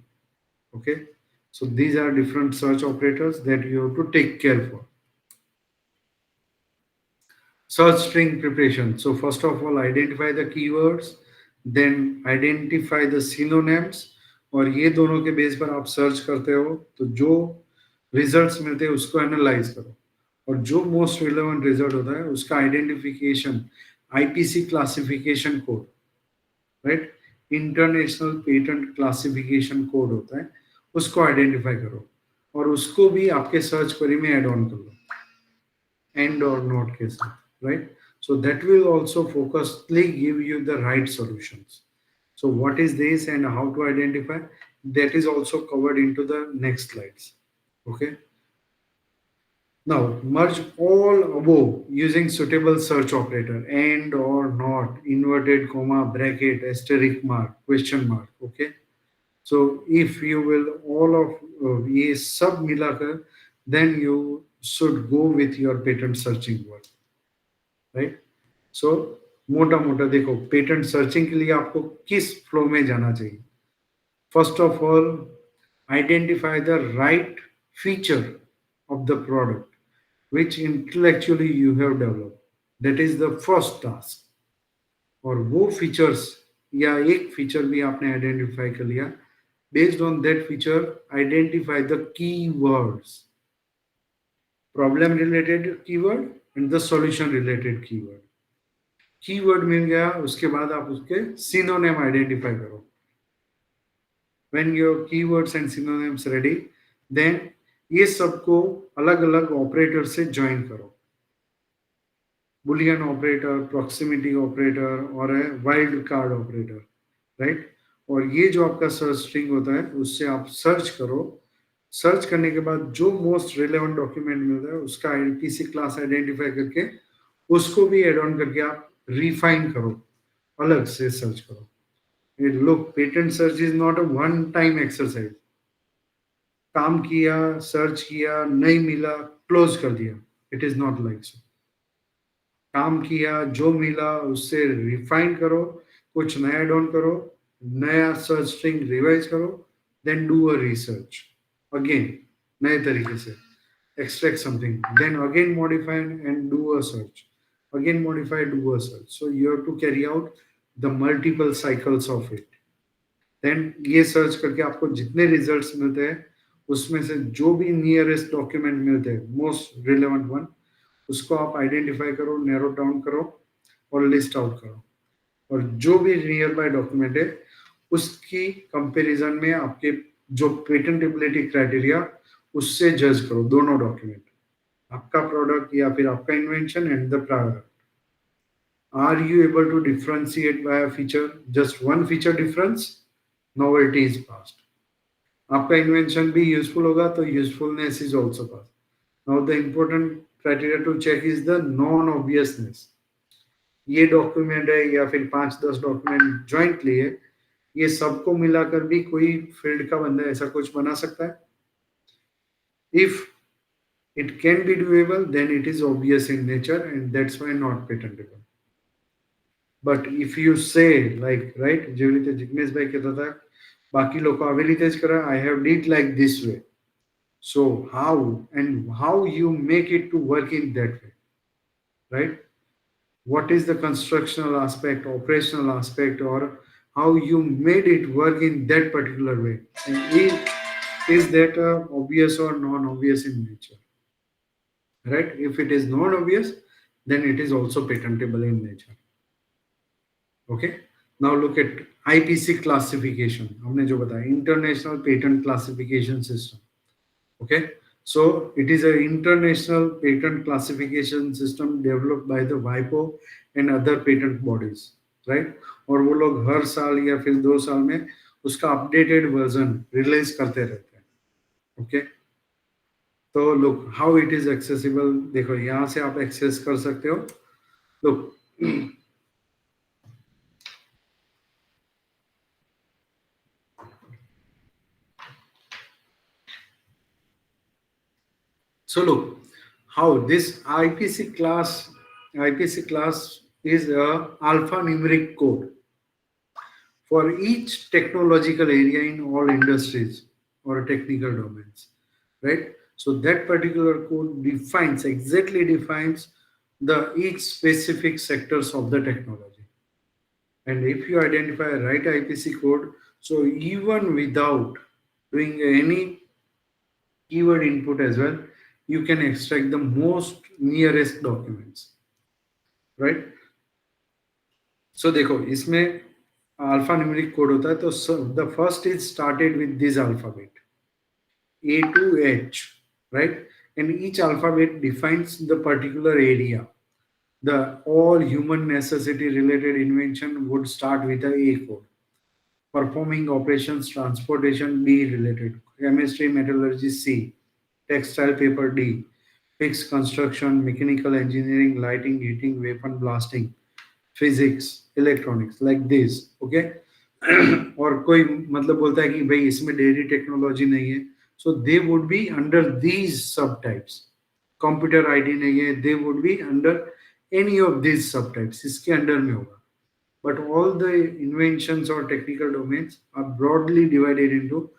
Okay, so these are different search operators that you have to take care for. Search string preparation. So first of all, identify the keywords, then identify the synonyms, और ये दोनों के base पर आप search करते हो, तो जो रिजल्ट्स मिलते हैं उसको एनालाइज करो, और जो मोस्ट रिलेवेंट रिजल्ट होता है उसका identification, IPC classification code, right, international patent classification code होता है, उसको आइडेंटिफाई करो और उसको भी आपके सर्च क्वेरी में ऐड ऑन कर लो, एंड और नॉट के साथ, right? So that will also focusedly give you the right solutions. So what is this and how to identify, that is also covered into the next slides. Okay, now merge all above using suitable search operator, and or not, inverted comma, bracket, asterisk mark, question mark. Okay, so if you will all of ये सब मिलाकर, then you should go with your patent searching word, right? So मोटा मोटा देखो, patent searching के लिए आपको किस फ्लो में जाना चाहिए. First of all, identify the right feature of the product which intellectually you have develop. That is the first task. और वो फीचर्स या एक फीचर भी आपने आइडेंटिफाई कर लिया, based on that feature identify the keywords, problem related keyword and the solution related keyword. Keyword मिल गया, उसके बाद आप उसके सिनोनिम आइडेंटिफाई करो. When your keywords and synonyms ready, then ये सबको अलग अलग ऑपरेटर से ज्वाइन करो. बुलियन ऑपरेटर, प्रॉक्सिमिटी ऑपरेटर और वाइल्ड कार्ड ऑपरेटर, राइट. और ये जो आपका सर्च स्ट्रिंग होता है उससे आप सर्च करो. सर्च करने के बाद जो मोस्ट रिलेवेंट डॉक्यूमेंट मिलता है उसका आईपीसी क्लास आइडेंटिफाई करके उसको भी एड ऑन करके आप रिफाइन करो, अलग से सर्च करो. Look, patent search is not a one time exercise. काम किया, सर्च किया, नहीं मिला, क्लोज कर दिया. It is not like so. काम किया, जो मिला उससे रिफाइन करो, कुछ नया एड ऑन करो, नया सर्च स्ट्रिंग रिवाइज करो, then do a research again, नए तरीके से extract something, then again modify and do a search, again modify, do a search. So you have to carry out the multiple cycles of it. Then ये search करके आपको जितने results मिलते हैं उसमें से जो भी नियरेस्ट डॉक्यूमेंट मिलते हैं, मोस्ट रिलेवेंट वन, उसको आप आइडेंटिफाई करो, नैरो डाउन करो और लिस्ट आउट करो, और जो भी नियर बाय डॉक्यूमेंट है उसकी कंपैरिजन में आपके जो पेटेंटेबिलिटी क्राइटेरिया उससे जज करो दोनों डॉक्यूमेंट, आपका प्रोडक्ट या फिर आपका invention and the prior. Are you able to differentiate by a feature, just one feature difference? Novelty is passed. आपका इन्वेंशन भी यूजफुल होगा तो usefulness is also pass. Now the important criteria to check is the non obviousness. ये document है या फिर 5-10 document jointly है, ये सबको मिलाकर भी कोई फील्ड का बंदा ऐसा कुछ बना सकता है? If it can be doable, then it is obvious in nature and that's why not patentable. But if you say like, right, જેવી રીતે જિગ્નેશ ભાઈ કહેતા હતા બાકી લોકો આવી રીતે જ કરે, I have did like this way. So how you make it to work in that way, right? What is the constructional aspect, operational aspect, or how you made it work in that particular way? And is that obvious or non-obvious in nature? Right? If it is non-obvious, then it is also patentable in nature. Okay. Now look at IPC classification. हमने जो बताया International Patent Classification System. Okay. So it is an international patent classification system developed by the WIPO and other patent bodies. Right? और वो लोग हर साल या फिर 2 साल में उसका updated version release करते रहते हैं. Okay. तो look how it is accessible, देखो यहां से आप एक्सेस कर सकते हो। Look so look how this IPC class is a alphanumeric code for each technological area in all industries or technical domains, right? So that particular code exactly defines the each specific sectors of the technology. And if you identify a right IPC code, so even without doing any keyword input as well, you can extract the most nearest documents, right? So देखो इसमें alphanumeric code होता है, तो the first is started with this alphabet A to H, right? And each alphabet defines the particular area. The all human necessity related invention would start with a A code. Performing operations, transportation, B related. Chemistry, metallurgy, C. Textile, paper, D. Fixed construction, mechanical engineering, lighting, heating, weapon blasting, physics, electronics, like this. Okay. और कोई मतलब बोलता है कि भाई इसमें dairy technology नहीं है, so they would be under these subtypes. Computer ID नहीं है, they would be under any of these subtypes. इसके अंडर में होगा. But all the inventions or technical domains are broadly divided into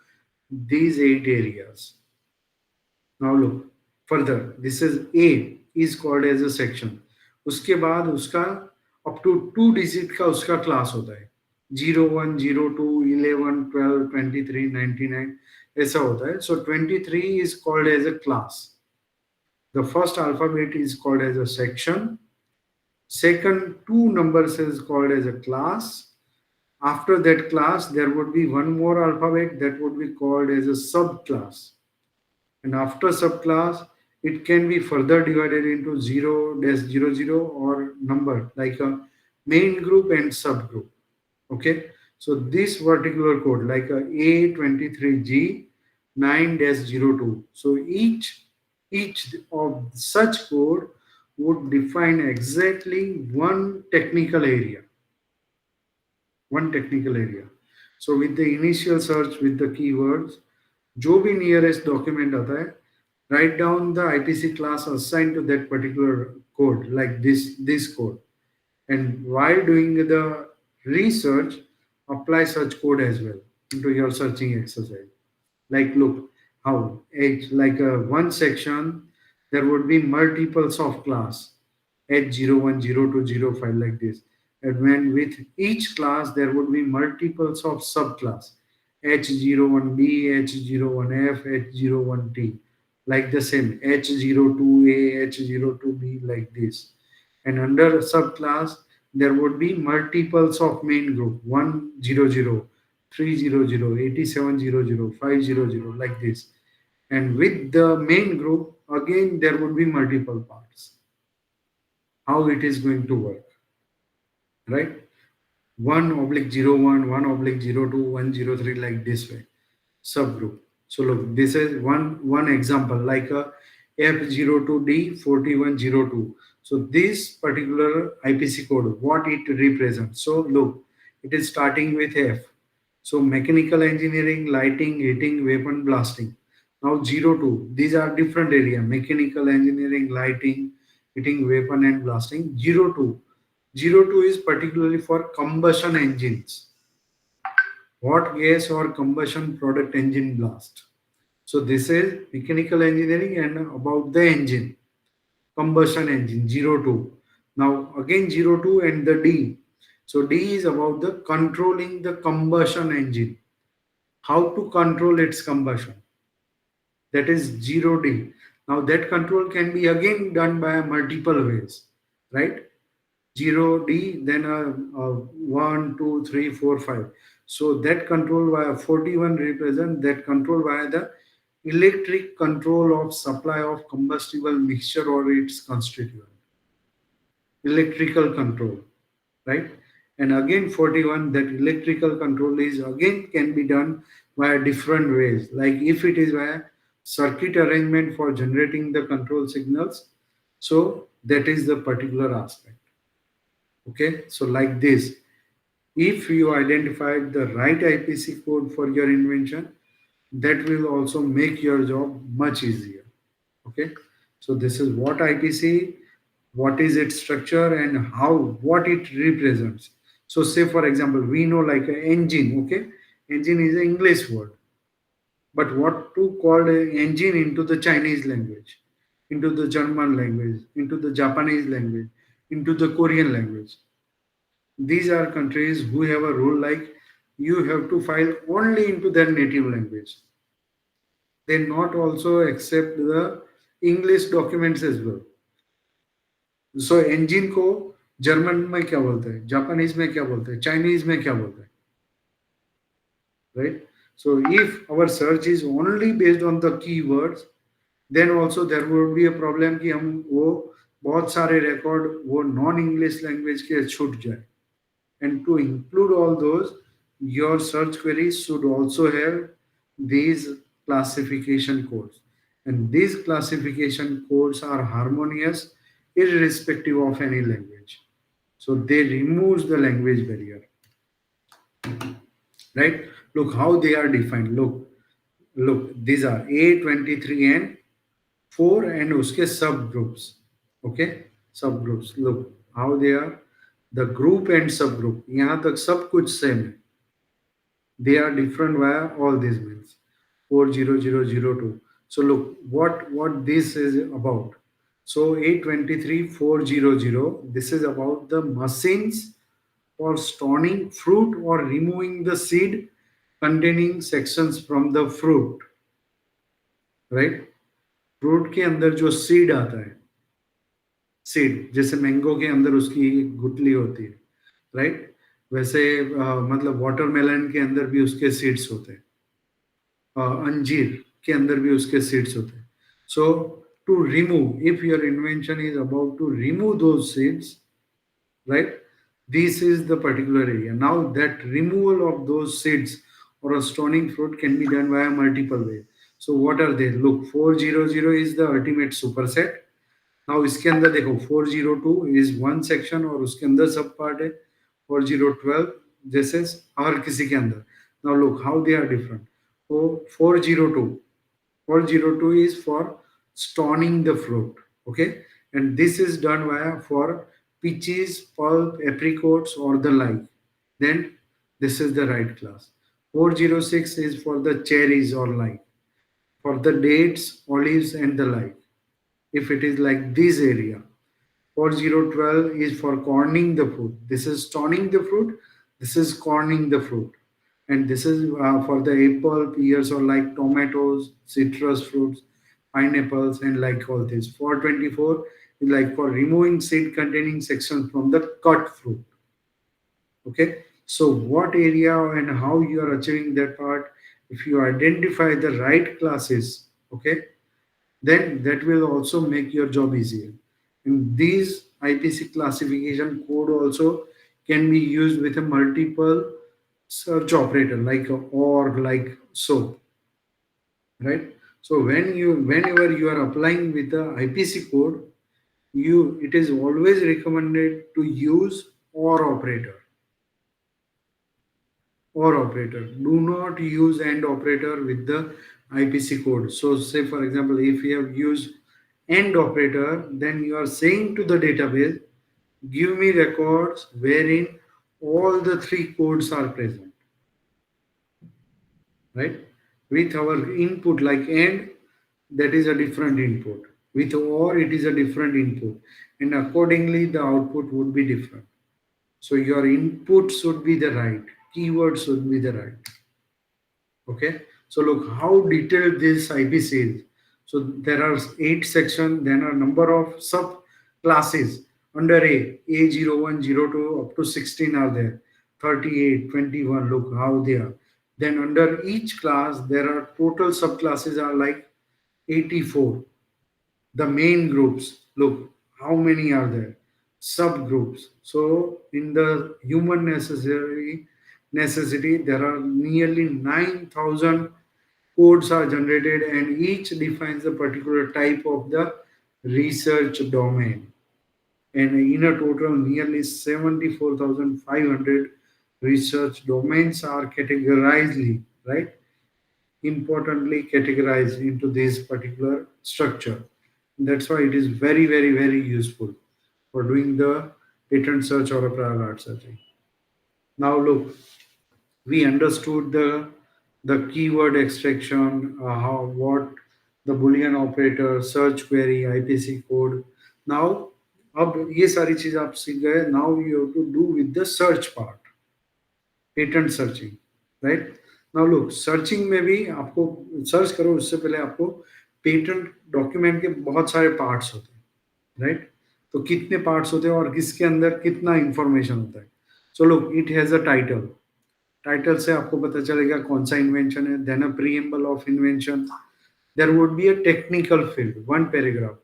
these 8 areas. Now look further. This is A is called as a section. उसके बाद उसका up to 2 digit का उसका class होता है. 01, 02, 11, 12, 23, 99 ऐसा होता है. So 23 is called as a class. The first alphabet is called as a section. Second 2 numbers is called as a class. After that class, there would be one more alphabet that would be called as a subclass. And after subclass, it can be further divided into 0-00 or number like a main group and subgroup. Okay, so this particular code like a A23G 9-02. So each of such code would define exactly one technical area. So with the initial search with the keywords, जो भी nearest document आता है, write down the IPC class assigned to that particular code like this code. And while doing the research, apply such code as well into your searching exercise. Like look how like one section there would be multiples of class H01, 02, 05 like this. And when with each class there would be multiples of subclass H01B, H01F, H01T like the same H02A, H02B, like this. And under subclass, there would be multiples of main group 100, 300, 8700, 500, like this. And with the main group, again, there would be multiple parts. How it is going to work, right? 1/01, 1/02, 103, like this way, subgroup. So look, this is one example, like a F02D4102. So this particular IPC code, what it represents. So look, it is starting with F. So mechanical engineering, lighting, heating, weapon, blasting. Now 02, these are different area: mechanical engineering, lighting, heating, weapon, and blasting. 02, 02 is particularly for combustion engines, hot gas or combustion product engine blast. So this is mechanical engineering and about the engine, combustion engine, 02. Now again 02 and the D. So D is about the controlling the combustion engine, how to control its combustion. That is 0D. Now that control can be again done by multiple ways, right? 0D, then 1, 2, 3, 4, 5. So that control via 41 represent that control via the electric control of supply of combustible mixture or its constituent. Electrical control, right? And again 41, that electrical control is again can be done via different ways. Like if it is via circuit arrangement for generating the control signals, so that is the particular aspect. Okay, so like this, if you identified the right IPC code for your invention, that will also make your job much easier. Okay, so this is what IPC, what is its structure, and how, what it represents. So say for example, we know like an engine. Okay, engine is an English word, but what to call an engine into the Chinese language, into the German language, into the Japanese language, into the Korean language? These are countries who have a rule like you have to file only into their native language. They not also accept the English documents as well. So engine को German में क्या बोलते हैं, Japanese में क्या बोलते हैं, Chinese में क्या बोलते हैं, right? So if our search is only based on the keywords, then also there would be a problem कि हम वो बहुत सारे record वो non English language के छूट जाए. And to include all those, your search queries should also have these classification codes. And these classification codes are harmonious irrespective of any language. So they removes the language barrier. Right? Look how they are defined. Look, these are A23 and 4 and uske subgroups. Okay? Subgroups. Look how they are. The group and subgroup, यहाँ तक सब कुछ same है. They are different via all these means. 40002. So look what this is about. So 823400. This is about the machines for stoning fruit or removing the seed containing sections from the fruit. Right? Fruit के अंदर जो seed आता है, seed जैसे mango के अंदर उसकी गुठली होती है, राइट? वैसे मतलब वाटरमेलन के अंदर भी उसके सीड्स होते हैं, अंजीर के अंदर भी उसके सीड्स होते हैं. So to remove, if your invention is about to remove those seeds, right, this is the particular area. Now that removal of those seeds or a stoning fruit can be done via multiple ways. So what are they? Look, 400 is the ultimate superset. Now इसके अंदर देखो 402 is one section और उसके अंदर सब part है. 4012 this is हर किसी के अंदर. Now look how they are different. So 402 is for stoning the fruit. Okay, and this is done via for peaches, pulp, apricots or the like. Then this is the right class. 406 is for the cherries or like, for the dates, olives and the like. If it is like this area. 4012 is for corning the fruit. This is stoning the fruit. This is corning the fruit. And this is for the apple, pears or like tomatoes, citrus fruits. pineapples, and like all this. 424 is like for removing seed containing sections from the cut fruit. Okay, so what area and how you are achieving that part, if you identify the right classes, okay, then that will also make your job easier. And these IPC classification code also can be used with a multiple search operator like a or, like so, right? So whenever you are applying with the IPC code, it is always recommended to use or operator. Do not use and operator with the IPC code. So say for example, if you have used and operator, then you are saying to the database, give me records wherein all the three codes are present, right? With our input like and, that is a different input. With or, it is a different input. And accordingly, the output would be different. So your input should be the right, keyword should be the right. Okay, so look how detailed this IPC is. So there are 8 sections, then a number of sub classes under A01, 02 up to 16 are there, 38, 21. Look how they are. Then under each class, there are total subclasses are like 84. The main groups, look how many are there, subgroups. So in the human necessity, there are nearly 9,000 codes are generated, and each defines a particular type of the research domain. And in a total, nearly 74,500 research domains are categorized, right? Importantly categorized into this particular structure. That's why it is very, very, very useful for doing the patent search or a prior art searching. Now look, we understood the keyword extraction, how what the boolean operator, search query, IPC code. Now अब ये सारी चीज आप सीख गए. Now you have to do with the search part, patent searching, right? Now look, searching में भी आपको सर्च करो उससे पहले आपको पेटेंट डॉक्यूमेंट के बहुत सारे पार्ट्स होते हैं, राइट? तो कितने पार्ट्स होते हैं और किसके अंदर कितना इंफॉर्मेशन होता है. So look, it has a title. Title से आपको पता चलेगा कौन सा इन्वेंशन है. Then a preamble of invention. There would be a technical field, 1 paragraph.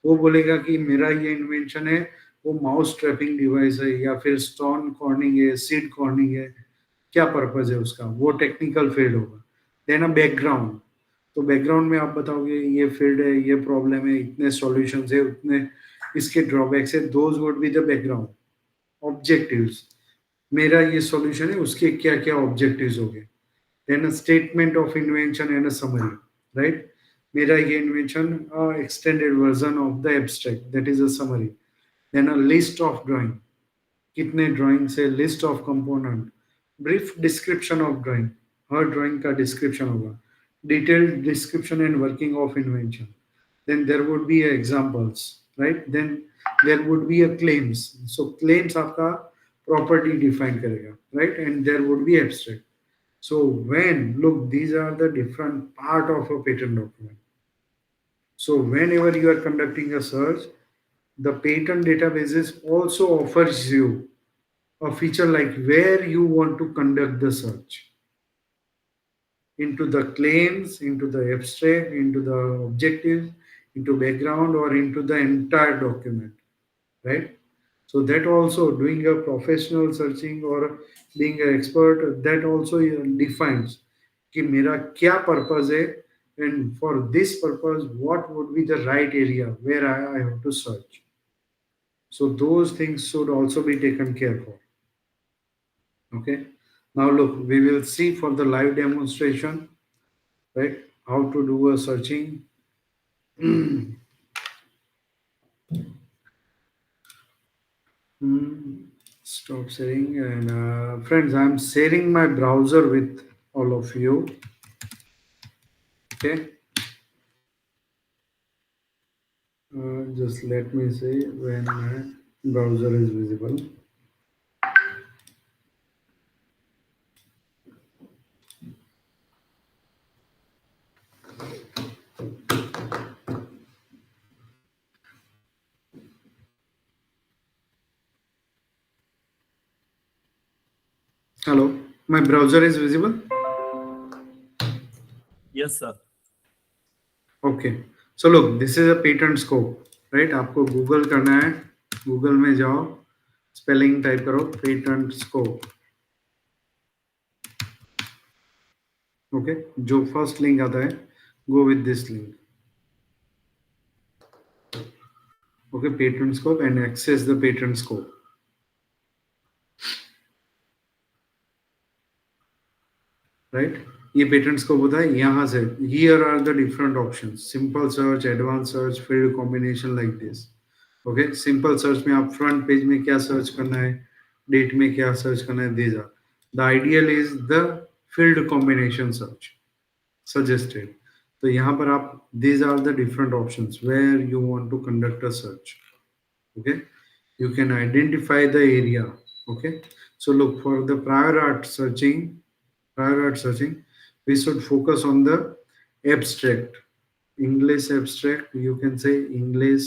वो बोलेगा कि मेरा ये इन्वेंशन है, वो माउस ट्रैपिंग डिवाइस है या फिर स्टोन कॉर्निंग है, सीड कॉर्निंग है, क्या पर्पज है उसका, वो टेक्निकल फील्ड होगा. Then a background. तो बैकग्राउंड में आप बताओगे ये फील्ड है, ये प्रॉब्लम है, इतने सॉल्यूशंस है, उतने इसके ड्रॉबैक्स है. Those would be the background. Objectives, मेरा ये सॉल्यूशन है, उसके क्या क्या ऑब्जेक्टिव्स हो गए. Then a statement of invention and a summary, right? मेरा ये invention extended version of the abstract, that is a summary. Then a list of drawing, कितने ड्राइंग से, list of component, brief description of drawing, हर drawing का description होगा, detailed description and working of invention. Then there would be examples, right? Then there would be a claims. So claims आपका property define करेगा, right? And there would be abstract. So when, look, these are the different part of a patent document. So whenever you are conducting a search, the patent databases also offers you a feature like where you want to conduct the search, into the claims, into the abstract, into the objectives, into background, or into the entire document, right? So that also, doing a professional searching or being an expert, that also defines कि मेरा क्या purpose है, and for this purpose what would be the right area where I have to search. So those things should also be taken care of. Okay. Now look, we will see for the live demonstration, right, how to do a searching. Stop sharing, and friends, I'm sharing my browser with all of you. Okay, just let me see when my browser is visible. Hello, my browser is visible. Yes, sir. Okay, so look, this is a patent scope, right? आपको Google करना है, Google में जाओ, spelling type करो patent scope. Okay, जो first link आता है, go with this link. Okay, patent scope and access the patent scope. Right, ये पेटेंट स्कोप होता है यहाँ से. Here are the different options, simple search, advance search, field combination, like this. Okay, simple search में आप front page में क्या search करना है, डेट में क्या सर्च करना है, these are the ideal is the field combination search suggested. तो यहाँ पर आप, these are the different options where you want to conduct a search. Okay, you can identify the area. Okay, so look, for the prior art searching, we should focus on the abstract, English abstract. You can say English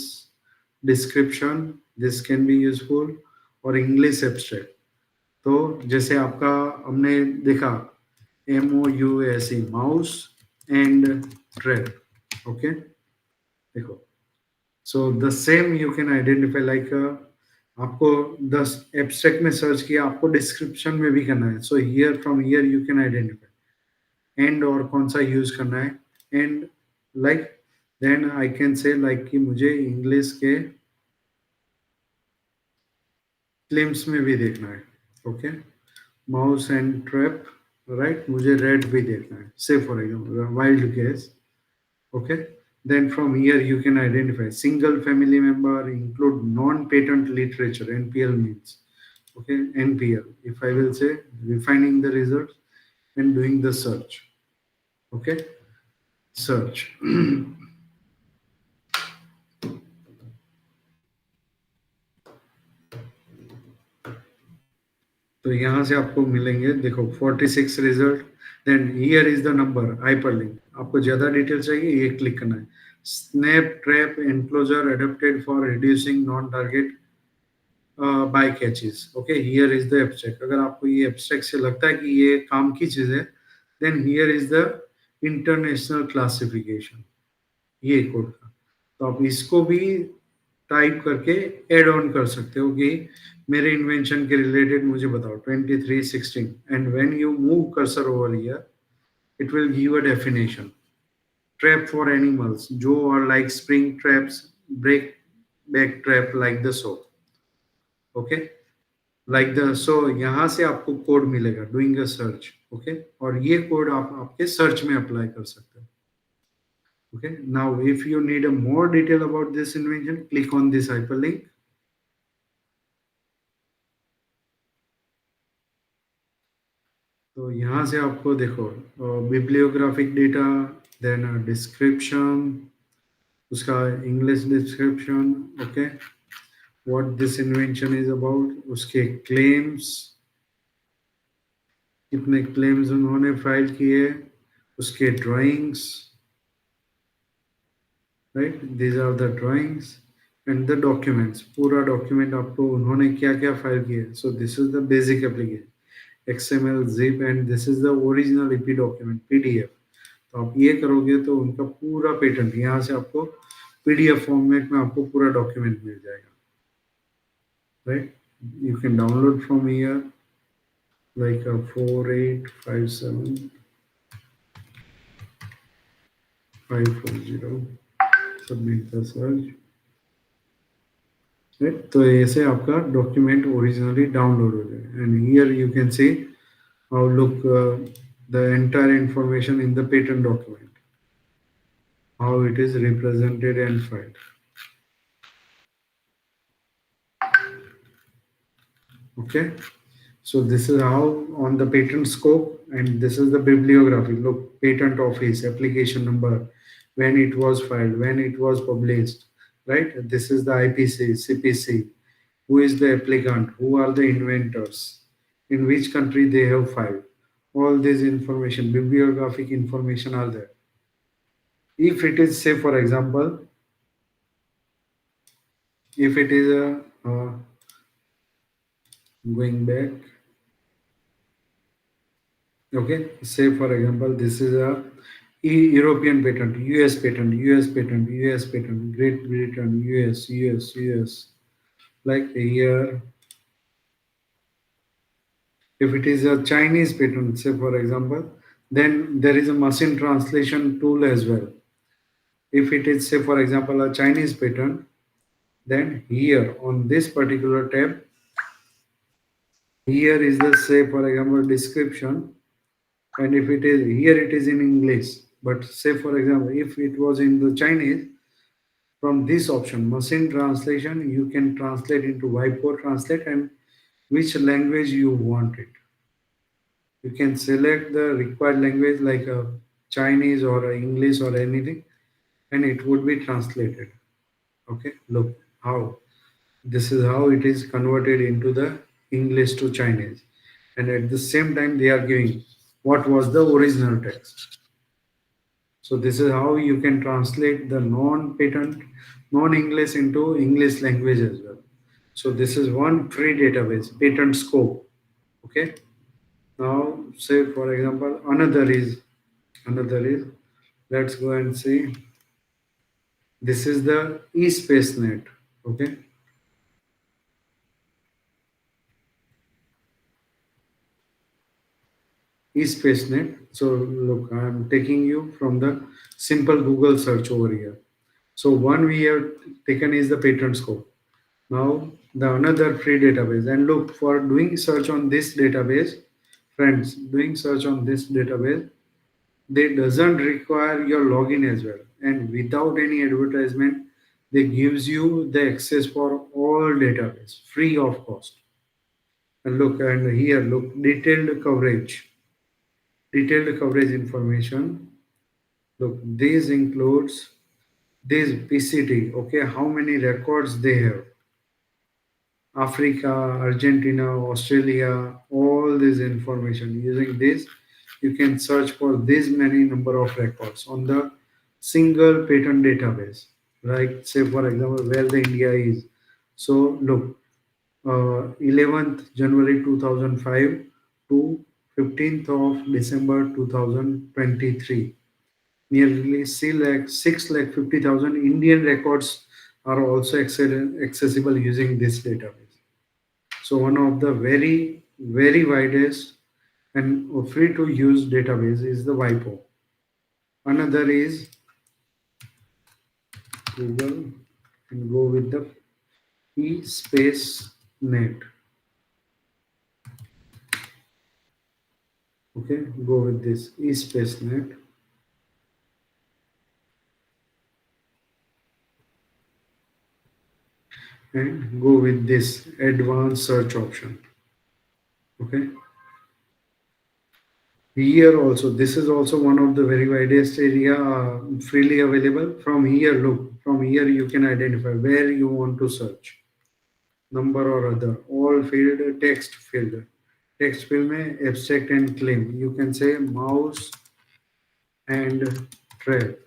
description, this can be useful, or English abstract. तो जैसे आपका हमने देखा MOUSE, mouse and trap. Okay, देखो, so the same you can identify like, आपको 10 abstract में search किया, आपको डिस्क्रिप्शन में भी करना है. So here, from here you can identify and और कौन सा यूज करना है. And like then I can say like कि मुझे इंग्लिश के क्लेम्स में भी देखना है. Okay, mouse and trap, right, मुझे रेड भी देखना है, say for example wild case. Okay, then from here you can identify single family member, include non-patent literature, NPL means. Okay, NPL, if I will say refining the results and doing the search. Okay, search. तो यहाँ से आपको मिलेंगे, देखो 46 result. Then here is the number, hyperlink. आपको ज्यादा detail चाहिए, ये क्लिक करना है. Snap trap enclosure adapted for reducing non target by catches. Okay, here is the abstract. अगर आपको ये एब्स्ट्रैक्ट से लगता है कि ये काम की चीज है, then here is the international classification, ये कोड का. तो आप इसको भी टाइप करके एड ऑन कर सकते हो कि मेरे इन्वेंशन के रिलेटेड मुझे बताओ 2316. And when you move cursor over here, it will give a definition. Trap for animals, जो are like spring traps, break back trap like the saw. Okay, like the saw. यहाँ से आपको code मिलेगा doing a search. Okay, और ये code आप आपके search में अप्लाई कर सकते हो. Okay, now if you need a more detail about this invention, click on this hyperlink. तो यहाँ से आपको देखो बिब्लियोग्राफिक डेटा, देन डिस्क्रिप्शन, उसका English description. Okay, what this invention is about, उसके क्लेम्स, कितने क्लेम्स उन्होंने फाइल किए, उसके drawings, right, these are the drawings and the documents. पूरा डॉक्यूमेंट आपको उन्होंने क्या क्या फाइल किए. So this is the basic application, XML, zip, and this is the original EP document, PDF. तो आप ये करोगे तो उनका पूरा पेटेंट यहाँ से आपको PDF फॉर्मेट में आपको पूरा डॉक्यूमेंट मिल जाएगा. Right, you can download from here like a 4857 540, submit the search. Right, तो ऐसे आपका डॉक्यूमेंट ओरिजिनली डाउनलोड हो जाएगा. And here you can see how look the entire information in the patent document, how it is represented and filed. Okay, so this is how on the patent scope, and this is the bibliography. Look, patent office, application number, when it was filed, when it was published, right? This is the IPC, CPC, who is the applicant, who are the inventors, in which country they have filed. All this information, bibliographic information are there. If it is, say for example, if it is a going back, Okay, say for example, this is a European patent, US patent, US patent, US patent, Great Britain, US. Like here, if it is a Chinese patent, say for example, then there is a machine translation tool as well. If it is, say for example, a Chinese patent, then here on this particular tab, here is the, say for example, description. And if it is here, it is in English. But say for example, if it was in the Chinese, from this option, machine translation, you can translate into Vipo translate and which language you want it. You can select the required language like a Chinese or a English or anything, and it would be translated. Okay, look how this is how it is converted into the English to Chinese, and at the same time they are giving what was the original text. So this is how you can translate the non-patent, non-English into English language as well. So this is one free database, patent scope. Okay. Now, say for example, another is. Let's go and see. This is the eSpaceNet. Okay. eSpaceNet. So look, I am taking you from the simple Google search over here. So one we have taken is the patent scope. Now the another free database, and look, for doing search on this database, friends, doing search on this database, they doesn't require your login as well, and without any advertisement, they gives you the access for all database free of cost. And look, and here look, detailed coverage information. Look, this includes this PCT, okay, how many records they have, Africa, Argentina, Australia, all this information. Using this, you can search for this many number of records on the single patent database. Like say for example, where the India is. So look, 11th January 2005 to 15th of December 2023. Nearly 6 lakh 50,000 Indian records are also accessible using this database. So one of the very widest and free to use database is the WIPO. Another is Google, and go with the eSpaceNet. Okay, go with this eSpaceNet. And go with this advanced search option. Okay. Here also, this is also one of the very widest area freely available. From here, look, from here you can identify where you want to search, number or other, all field, text field. Text field में abstract and claim. You can say mouse and trap.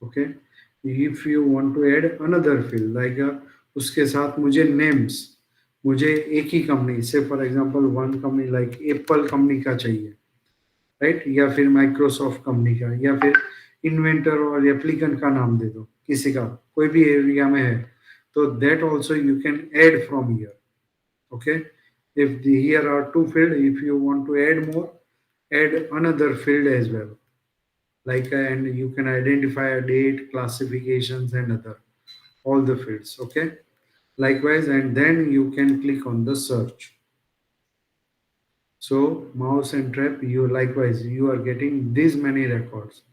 Okay. If you want to add another field like उसके साथ मुझे names, मुझे एक ही company से for example one company like Apple company का चाहिए, right, या फिर माइक्रोसॉफ्ट कंपनी का, या फिर इन्वेंटर और एप्लीकेंट का नाम दे दो किसी का, कोई भी एरिया में है, तो that also you can add from here. Okay, if here are two field, if you want to add more, add another field as well, like and you can identify a date, classifications and other, all the fields. Okay, likewise, and then you can click on the search. So mouse and trap, you likewise you are getting these many records,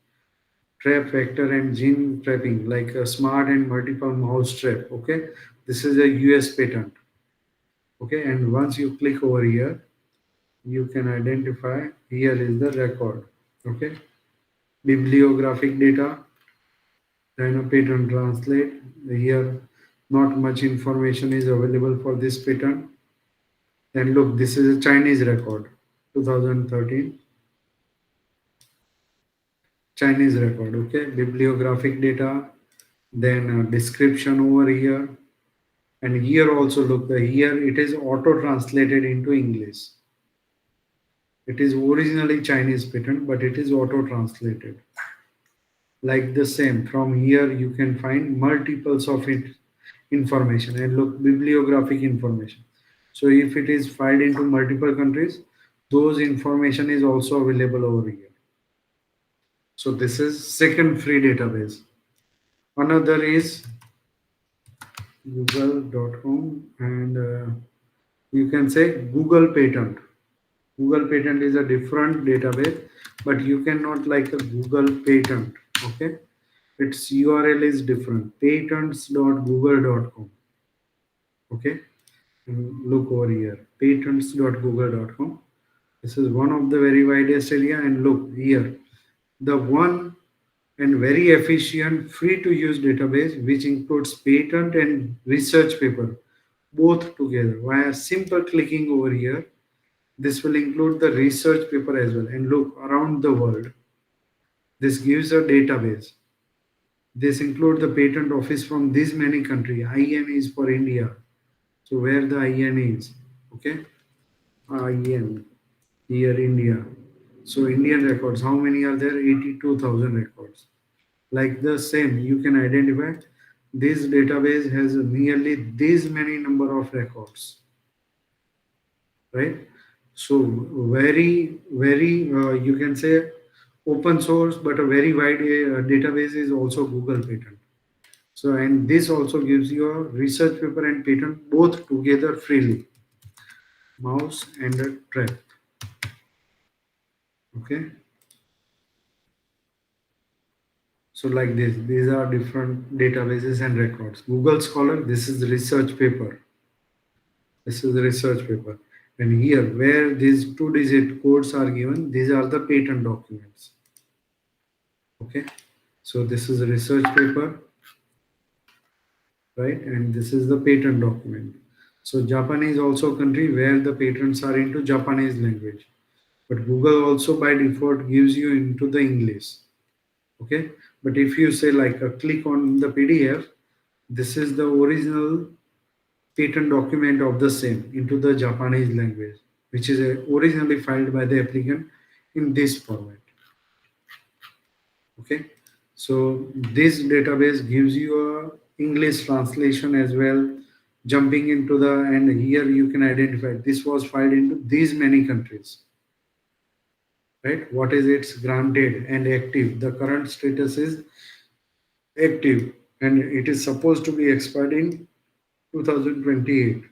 trap vector and gene trapping, like a smart and multiple mouse trap. Okay, this is a US patent. Okay, and once you click over here, you can identify, here is the record. Okay, bibliographic data, then a patent translate. Here not much information is available for this patent. And look, this is a Chinese record, 2013 Chinese record. Okay, bibliographic data, then description over here, and here also look, here it is auto translated into English. It is originally Chinese patent, but it is auto-translated. Like the same, from here you can find multiples of it information and look bibliographic information. So if it is filed into multiple countries, those information is also available over here. So this is second free database. Another is google.com, and you can say Google Patent. Google Patent is a different database, but you cannot like a Google Patent. Okay, its URL is different. Patents.google.com. Okay, and look over here. Patents.google.com. This is one of the very widest area, and look here, the one and very efficient free to use database which includes patent and research paper both together via simple clicking over here. This will include the research paper as well, and look around the world. This gives a database. This includes the patent office from this many country. IN is for India, so where the IN is. Okay, IN here India. So Indian records, how many are there? 82,000 records. Like the same, you can identify this database has nearly this many number of records, right? So very you can say open source, but a very wide database is also Google Patent. So and this also gives you a research paper and patent both together freely. Mouse and a trap. Okay. So like this, these are different databases and records. Google Scholar, this is the research paper. This is the research paper. And here, where these 2-digit codes are given, these are the patent documents. Okay. So this is a research paper, right? And this is the patent document. So Japan is also a country where the patents are into Japanese language. But Google also by default gives you into the English. Okay. But if you say like a click on the PDF, this is the original patent document of the same into the Japanese language, which is originally filed by the applicant in this format. Okay, so this database gives you a English translation as well. Jumping into the, and here you can identify this was filed into these many countries, right? What is its granted and active? The current status is active, and it is supposed to be expired in 2028.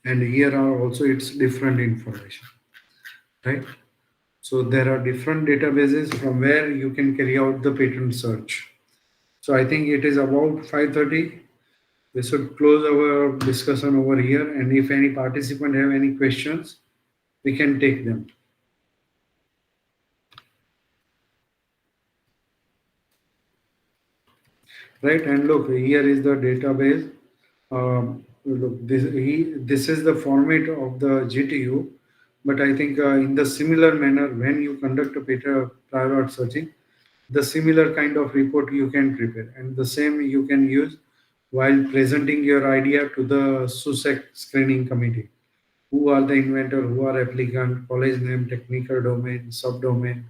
And here are also its different information, right? So there are different databases from where you can carry out the patent search. So I think it is about 5:30. We should close our discussion over here, and if any participant have any questions, we can take them. Right, and look, here is the database. Look, this is the format of the GTU, but I think in the similar manner, when you conduct a prior art searching, the similar kind of report you can prepare, and the same you can use while presenting your idea to the SUSEC screening committee. Who are the inventor, who are applicant, college name, technical domain, subdomain,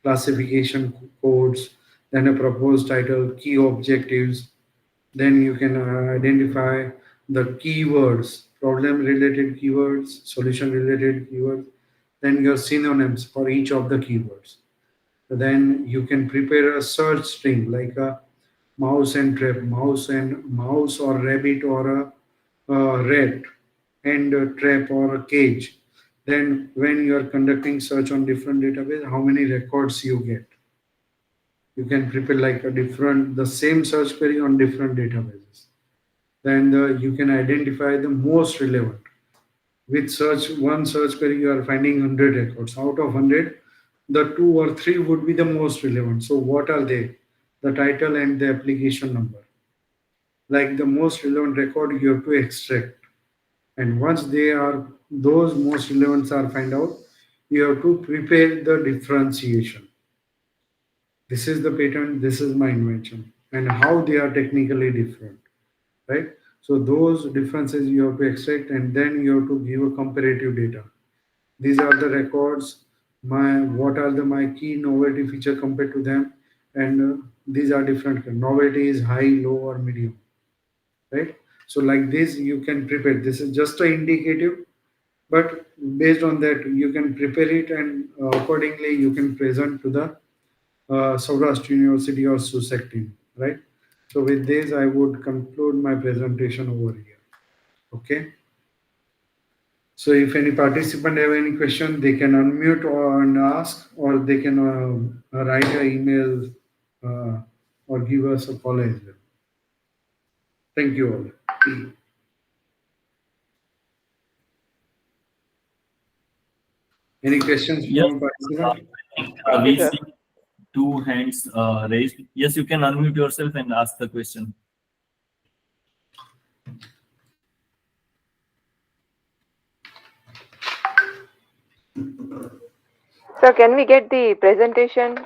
classification codes, then a proposed title, key objectives. Then you can identify the keywords, problem related keywords, solution related keywords, then your synonyms for each of the keywords. Then you can prepare a search string like a mouse and trap, mouse or rabbit or a rat, and a trap or a cage. Then when you are conducting search on different database, how many records you get. You can prepare like a different, the same search query on different databases. Then you can identify the most relevant. With one search query, you are finding 100 records. Out of 100, the 2 or 3 would be the most relevant. So what are they? The title and the application number. Like the most relevant record, you have to extract. And once those most relevant are find out, you have to prepare the differentiation. This is the patent, this is my invention, and how they are technically different, right? So those differences you have to extract, and then you have to give a comparative data. these are the records, what are my key novelty feature compared to them, and these are different. Novelty is high, low, or medium, right? So like this, you can prepare. This is just an indicative, but based on that, you can prepare it, and accordingly, you can present to the Saurashtra University or SUSEC team, right? So with this, I would conclude my presentation over here. Okay. So if any participant have any question, they can unmute and ask, or they can write an email or give us a call as well. Thank you all. Any questions Yes, from participant? I think Okay, we sir. see two hands raised. Yes, you can unmute yourself and ask the question. So can we get the presentation?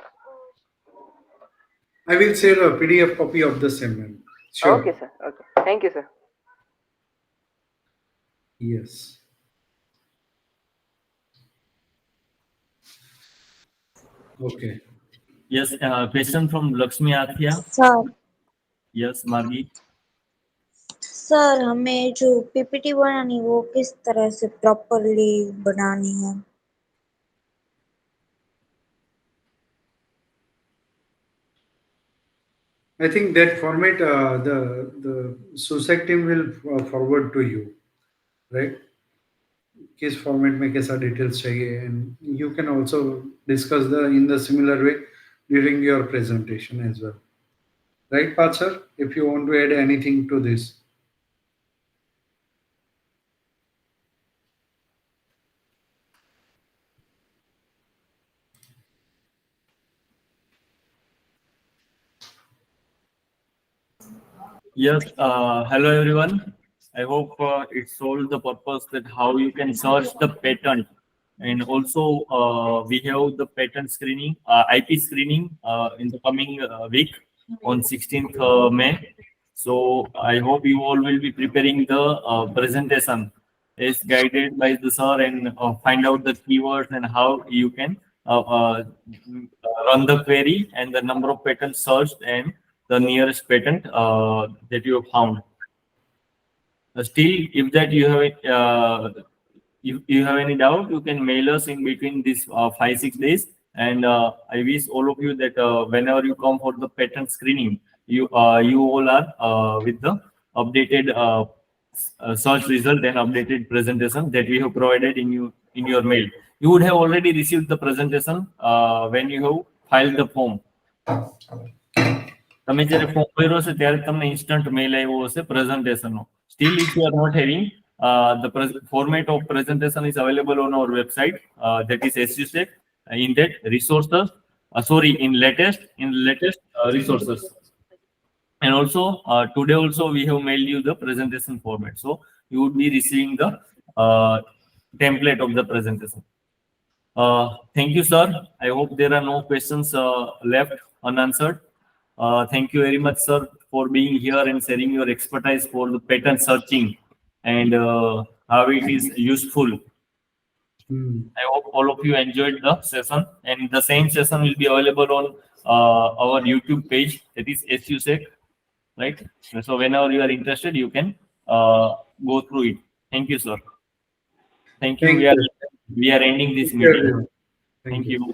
I will share a PDF copy of the same. Sure. Okay, sir. Okay. Thank you, sir. Yes. Okay. Yes, question from Lakshmi Athia. Sir Yes, Margi. Sir हमें जो PPT बनानी वो किस तरह से properly बनानी है? I think that format the SUSEC team will forward to you, right? किस फॉर्मेट में कैसा डिटेल्स चाहिए, and you can also discuss in the similar way during your presentation as well, right, Parth sir? If you want to add anything to this. Yes, hello everyone. I hope it solves the purpose that how you can search the patent, and also we have the patent screening, IP screening in the coming week on 16th May. So I hope you all will be preparing the presentation as guided by the sir, and find out the keywords and how you can run the query and the number of patents searched and the nearest patent that you have found. Still, if that you have if you have any doubt, you can mail us in between these 5-6 days. And I wish all of you that whenever you come for the patent screening, you all are with the updated search result and updated presentation that we have provided in your mail. You would have already received the presentation when you have filed the form. તમે જ્યારે form ભર્યો હશે ત્યારે તમને instant મેલ આવ્યો હશે પ્રેઝન્ટેશનનો. Still, if you are not having the format of presentation is available on our website, that is SUSEC, in that resources, in latest resources. And also today also we have mailed you the presentation format, so you would be receiving the template of the presentation. Thank you, sir. I hope there are no questions left unanswered. Thank you very much, sir, for being here and sharing your expertise for the patent searching and how it is useful. I hope all of you enjoyed the session, and the same session will be available on our YouTube page, that is SUSEC, right? So whenever you are interested, you can go through it. Thank you, sir. Thank you. Thank you. We are ending this Thank you, meeting. everyone. Thank you.